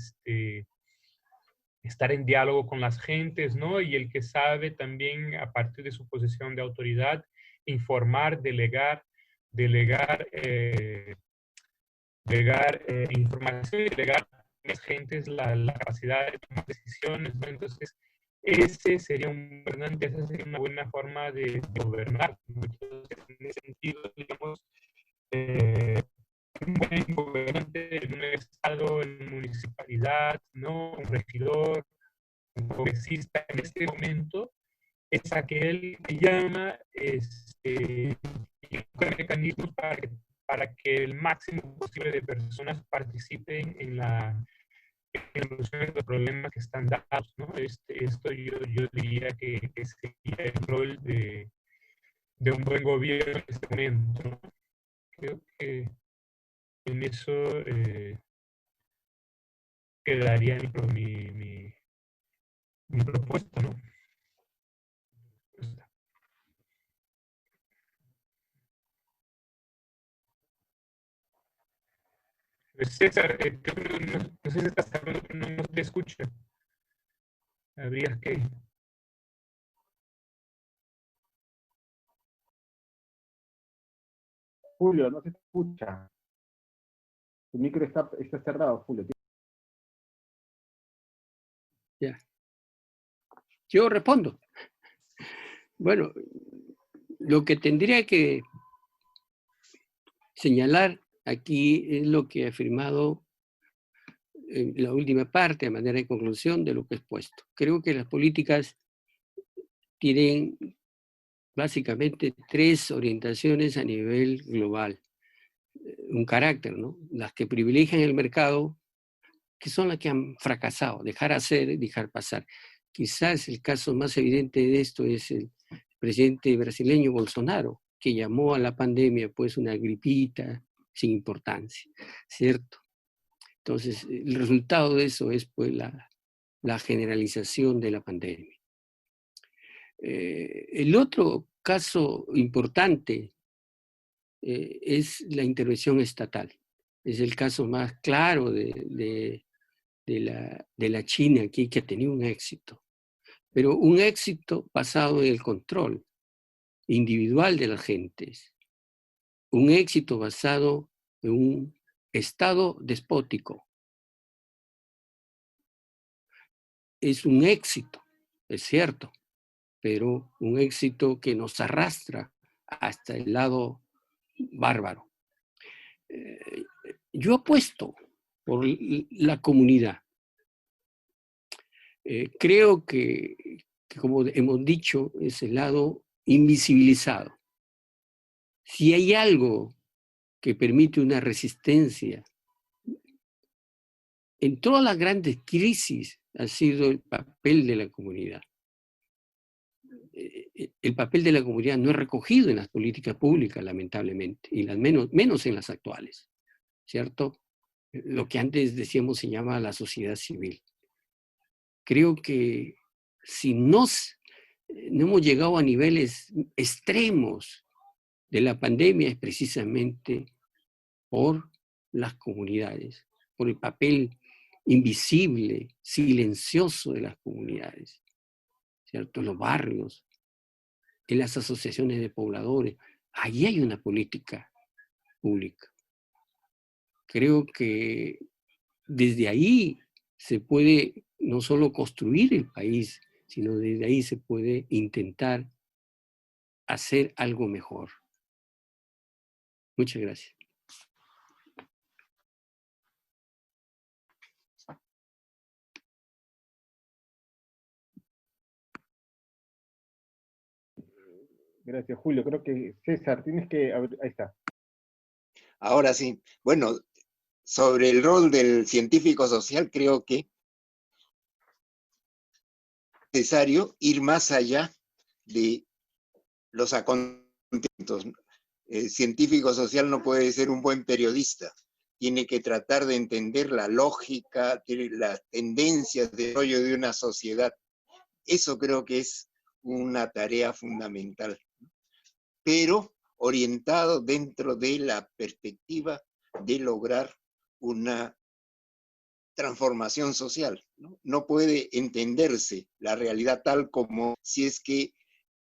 estar en diálogo con las gentes, ¿no? Y el que sabe también, a partir de su posición de autoridad, informar, delegar información y delegar a las gentes la capacidad de tomar decisiones, ¿no? Entonces, ese sería un gobernante, esa sería una buena forma de gobernar, ¿no? Entonces, en ese sentido, digamos, un buen gobernante en un estado, en una municipalidad, ¿no? Un regidor, que exista en este momento es aquel que llama mecanismos para que el máximo posible de personas participen en la solución de los problemas que están dados, ¿no? Esto yo diría que sería el rol de un buen gobierno en este momento, ¿no? Creo que en eso quedaría mi propuesta, ¿no? César, no sé si estás hablando, pero no te escucha. Habría que... Julio, no se escucha. Tu micro está cerrado, Julio. Ya. Yo respondo. Bueno, lo que tendría que señalar aquí es lo que he afirmado en la última parte, a manera de conclusión de lo que he expuesto. Creo que las políticas tienen básicamente tres orientaciones a nivel global. Un carácter, ¿no? Las que privilegian el mercado, que son las que han fracasado, dejar hacer, dejar pasar. Quizás el caso más evidente de esto es el presidente brasileño Bolsonaro, que llamó a la pandemia pues una gripita sin importancia, ¿cierto? Entonces, el resultado de eso es pues la generalización de la pandemia. El otro caso importante es la intervención estatal. Es el caso más claro de la China aquí, que ha tenido un éxito. Pero un éxito basado en el control individual de las gentes. Un éxito basado en un Estado despótico. Es un éxito, es cierto, pero un éxito que nos arrastra hasta el lado bárbaro. Yo apuesto por la comunidad. Creo que, como hemos dicho, es el lado invisibilizado. Si hay algo que permite una resistencia en todas las grandes crisis, ha sido el papel de la comunidad. El papel de la comunidad no es recogido en las políticas públicas, lamentablemente, y las menos en las actuales, ¿cierto? Lo que antes decíamos se llama la sociedad civil. Creo que si no hemos llegado a niveles extremos de la pandemia es precisamente por las comunidades, por el papel invisible, silencioso de las comunidades, ¿cierto? Los barrios, en las asociaciones de pobladores. Allí hay una política pública. Creo que desde ahí se puede no solo construir el país, sino desde ahí se puede intentar hacer algo mejor. Muchas gracias. Gracias, Julio. Creo que César, tienes que... Ahí está. Ahora sí. Bueno, sobre el rol del científico social, creo que es necesario ir más allá de los acontecimientos. El científico social no puede ser un buen periodista. Tiene que tratar de entender la lógica, las tendencias de desarrollo de una sociedad. Eso creo que es una tarea fundamental, pero orientado dentro de la perspectiva de lograr una transformación social. No puede entenderse la realidad tal como, si es que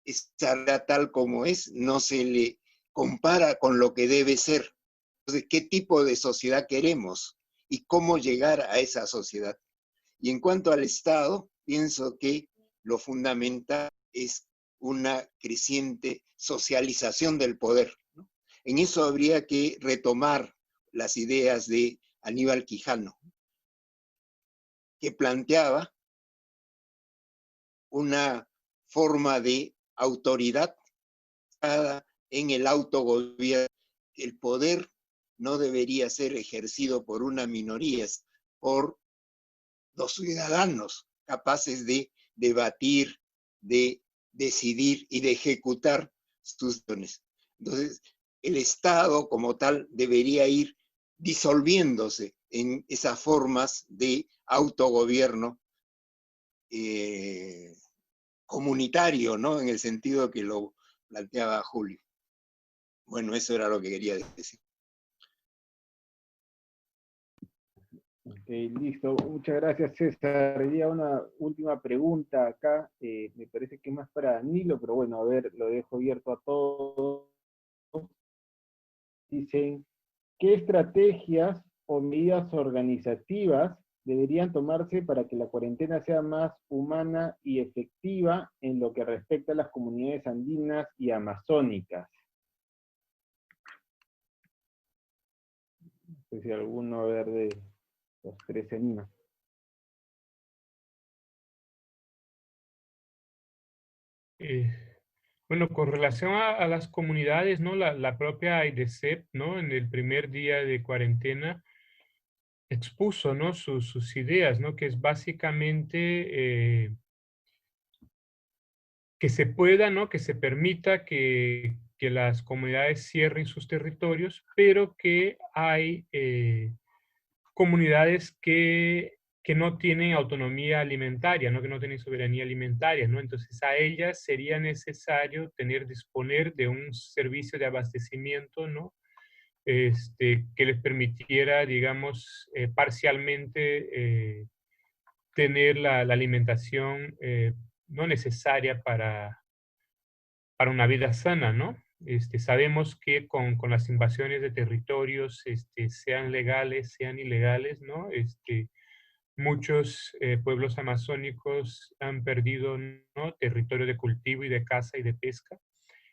esa realidad tal como es, no se le compara con lo que debe ser. Entonces, ¿qué tipo de sociedad queremos? Y cómo llegar a esa sociedad. Y en cuanto al Estado, pienso que lo fundamental es una creciente socialización del poder, ¿no? En eso habría que retomar las ideas de Aníbal Quijano, que planteaba una forma de autoridad en el autogobierno. El poder no debería ser ejercido por una minoría, por los ciudadanos capaces de debatir, de decidir y de ejecutar sus dones. Entonces, el Estado como tal debería ir disolviéndose en esas formas de autogobierno comunitario, ¿no? En el sentido que lo planteaba Julio. Bueno, eso era lo que quería decir. Ok, listo. Muchas gracias, César. Había una última pregunta acá. Me parece que es más para Danilo, pero bueno, a ver, lo dejo abierto a todos. Dicen, ¿qué estrategias o medidas organizativas deberían tomarse para que la cuarentena sea más humana y efectiva en lo que respecta a las comunidades andinas y amazónicas? sé si alguno, a ver, de los tres se anima. Bueno, con relación a las comunidades, ¿no? La propia AIDESEP, ¿no? En el primer día de cuarentena expuso, ¿no? Sus ideas, ¿no? Que es básicamente que se pueda, ¿no? Que se permita que las comunidades cierren sus territorios, pero que hay comunidades que no tienen autonomía alimentaria, ¿no? Que no tienen soberanía alimentaria, ¿no? Entonces a ellas sería necesario disponer de un servicio de abastecimiento, ¿no? Que les permitiera, digamos, parcialmente tener la alimentación no necesaria para una vida sana, ¿no? Sabemos que con las invasiones de territorios, sean legales, sean ilegales, ¿no? Muchos pueblos amazónicos han perdido, ¿no? Territorio de cultivo y de caza y de pesca.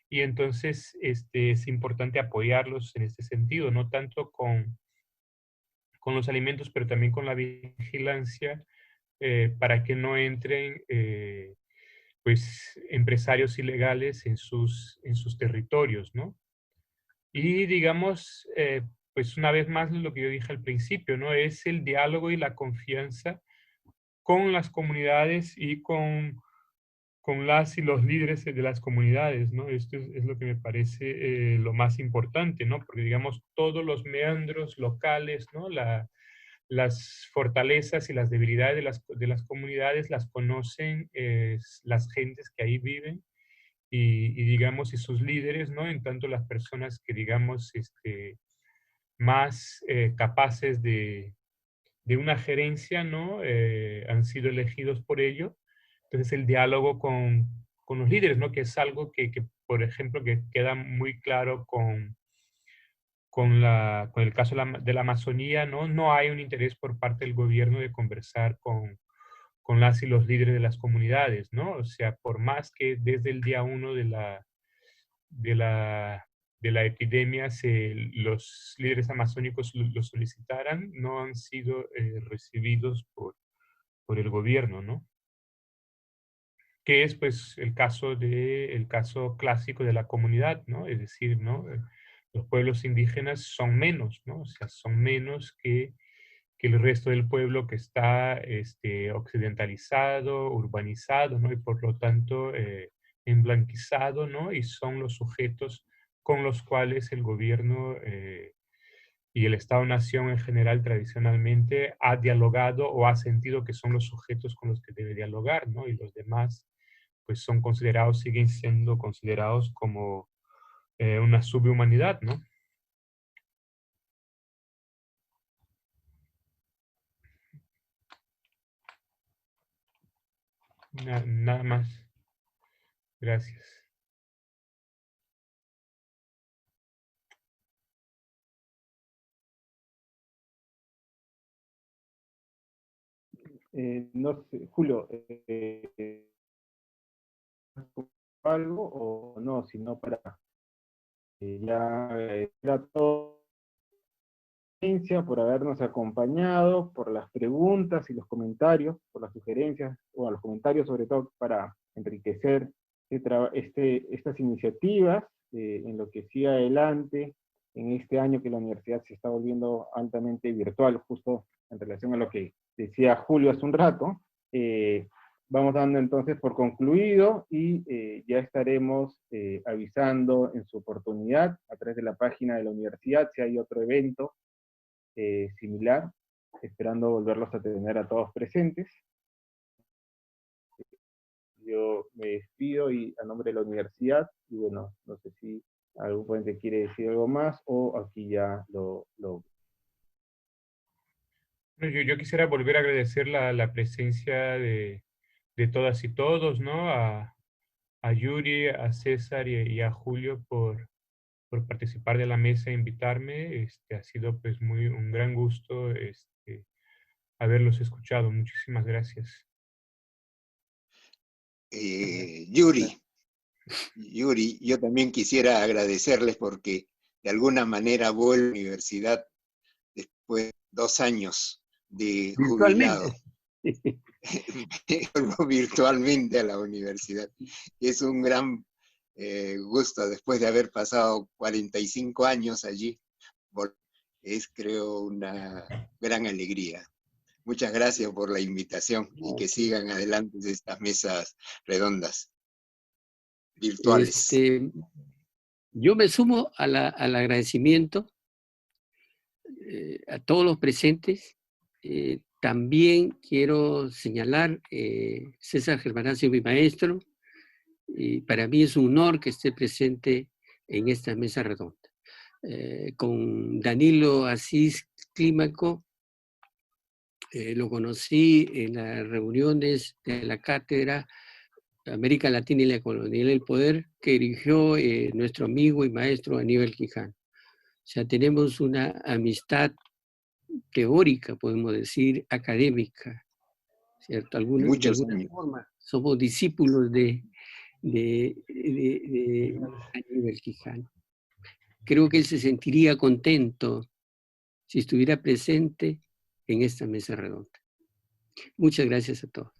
Y entonces es importante apoyarlos en este sentido, no tanto con los alimentos, pero también con la vigilancia para que no entren pues empresarios ilegales en sus territorios, ¿no? Y digamos, pues una vez más lo que yo dije al principio, ¿no? Es el diálogo y la confianza con las comunidades y con las y los líderes de las comunidades, ¿no? Esto es lo que me parece lo más importante, ¿no? Porque digamos, todos los meandros locales, ¿no? Las fortalezas y las debilidades de las comunidades las conocen las gentes que ahí viven y digamos, y sus líderes, ¿no? En tanto las personas que, digamos, más capaces de una gerencia, ¿no? Han sido elegidos por ello. Entonces el diálogo con los líderes, ¿no? Que es algo que, por ejemplo, que queda muy claro con el caso de la Amazonía, ¿no? No hay un interés por parte del gobierno de conversar con las y los líderes de las comunidades, ¿no? O sea, por más que desde el día 1 de la, de la epidemia los líderes amazónicos lo solicitaran, no han sido recibidos por el gobierno, ¿no? Que es pues el caso clásico de la comunidad, ¿no? Es decir, ¿no? Los pueblos indígenas son menos, ¿no? O sea, son menos que el resto del pueblo que está occidentalizado, urbanizado, ¿no? Y por lo tanto emblanquizado, ¿no? Y son los sujetos con los cuales el gobierno y el Estado-Nación en general tradicionalmente ha dialogado o ha sentido que son los sujetos con los que debe dialogar, ¿no? Y los demás pues son considerados, siguen siendo considerados como una subhumanidad, ¿no? Nada más. Gracias. No sé, Julio, algo o no, sino para ya era todo por habernos acompañado, por las preguntas y los comentarios, por las sugerencias, o a los comentarios sobre todo para enriquecer estas iniciativas en lo que siga adelante en este año que la universidad se está volviendo altamente virtual, justo en relación a lo que decía Julio hace un rato. Vamos dando entonces por concluido y ya estaremos avisando en su oportunidad a través de la página de la universidad si hay otro evento similar, esperando volverlos a tener a todos presentes. Yo me despido y a nombre de la universidad, y bueno, no sé si algún ponente quiere decir algo más o aquí ya lo... Yo quisiera volver a agradecer la presencia de todas y todos, ¿no? A Yuri, a César y a Julio por participar de la mesa e invitarme. Ha sido pues un gran gusto haberlos escuchado. Muchísimas gracias. Yuri, yo también quisiera agradecerles porque de alguna manera vuelvo a la universidad después de 2 años de Virtualmente. jubilado, virtualmente a la universidad. Es un gran gusto, después de haber pasado 45 años allí, es creo una gran alegría. Muchas gracias por la invitación y que sigan adelante estas mesas redondas virtuales. Yo me sumo al agradecimiento a todos los presentes. También quiero señalar, César Germanazzi, mi maestro, y para mí es un honor que esté presente en esta mesa redonda. Con Danilo Asís Clímaco, lo conocí en las reuniones de la cátedra América Latina y la Colonialidad del Poder que dirigió nuestro amigo y maestro Aníbal Quijano. O sea, tenemos una amistad teórica, podemos decir, académica, ¿cierto? De alguna forma somos discípulos de Aníbal Quijano. Creo que él se sentiría contento si estuviera presente en esta mesa redonda. Muchas gracias a todos.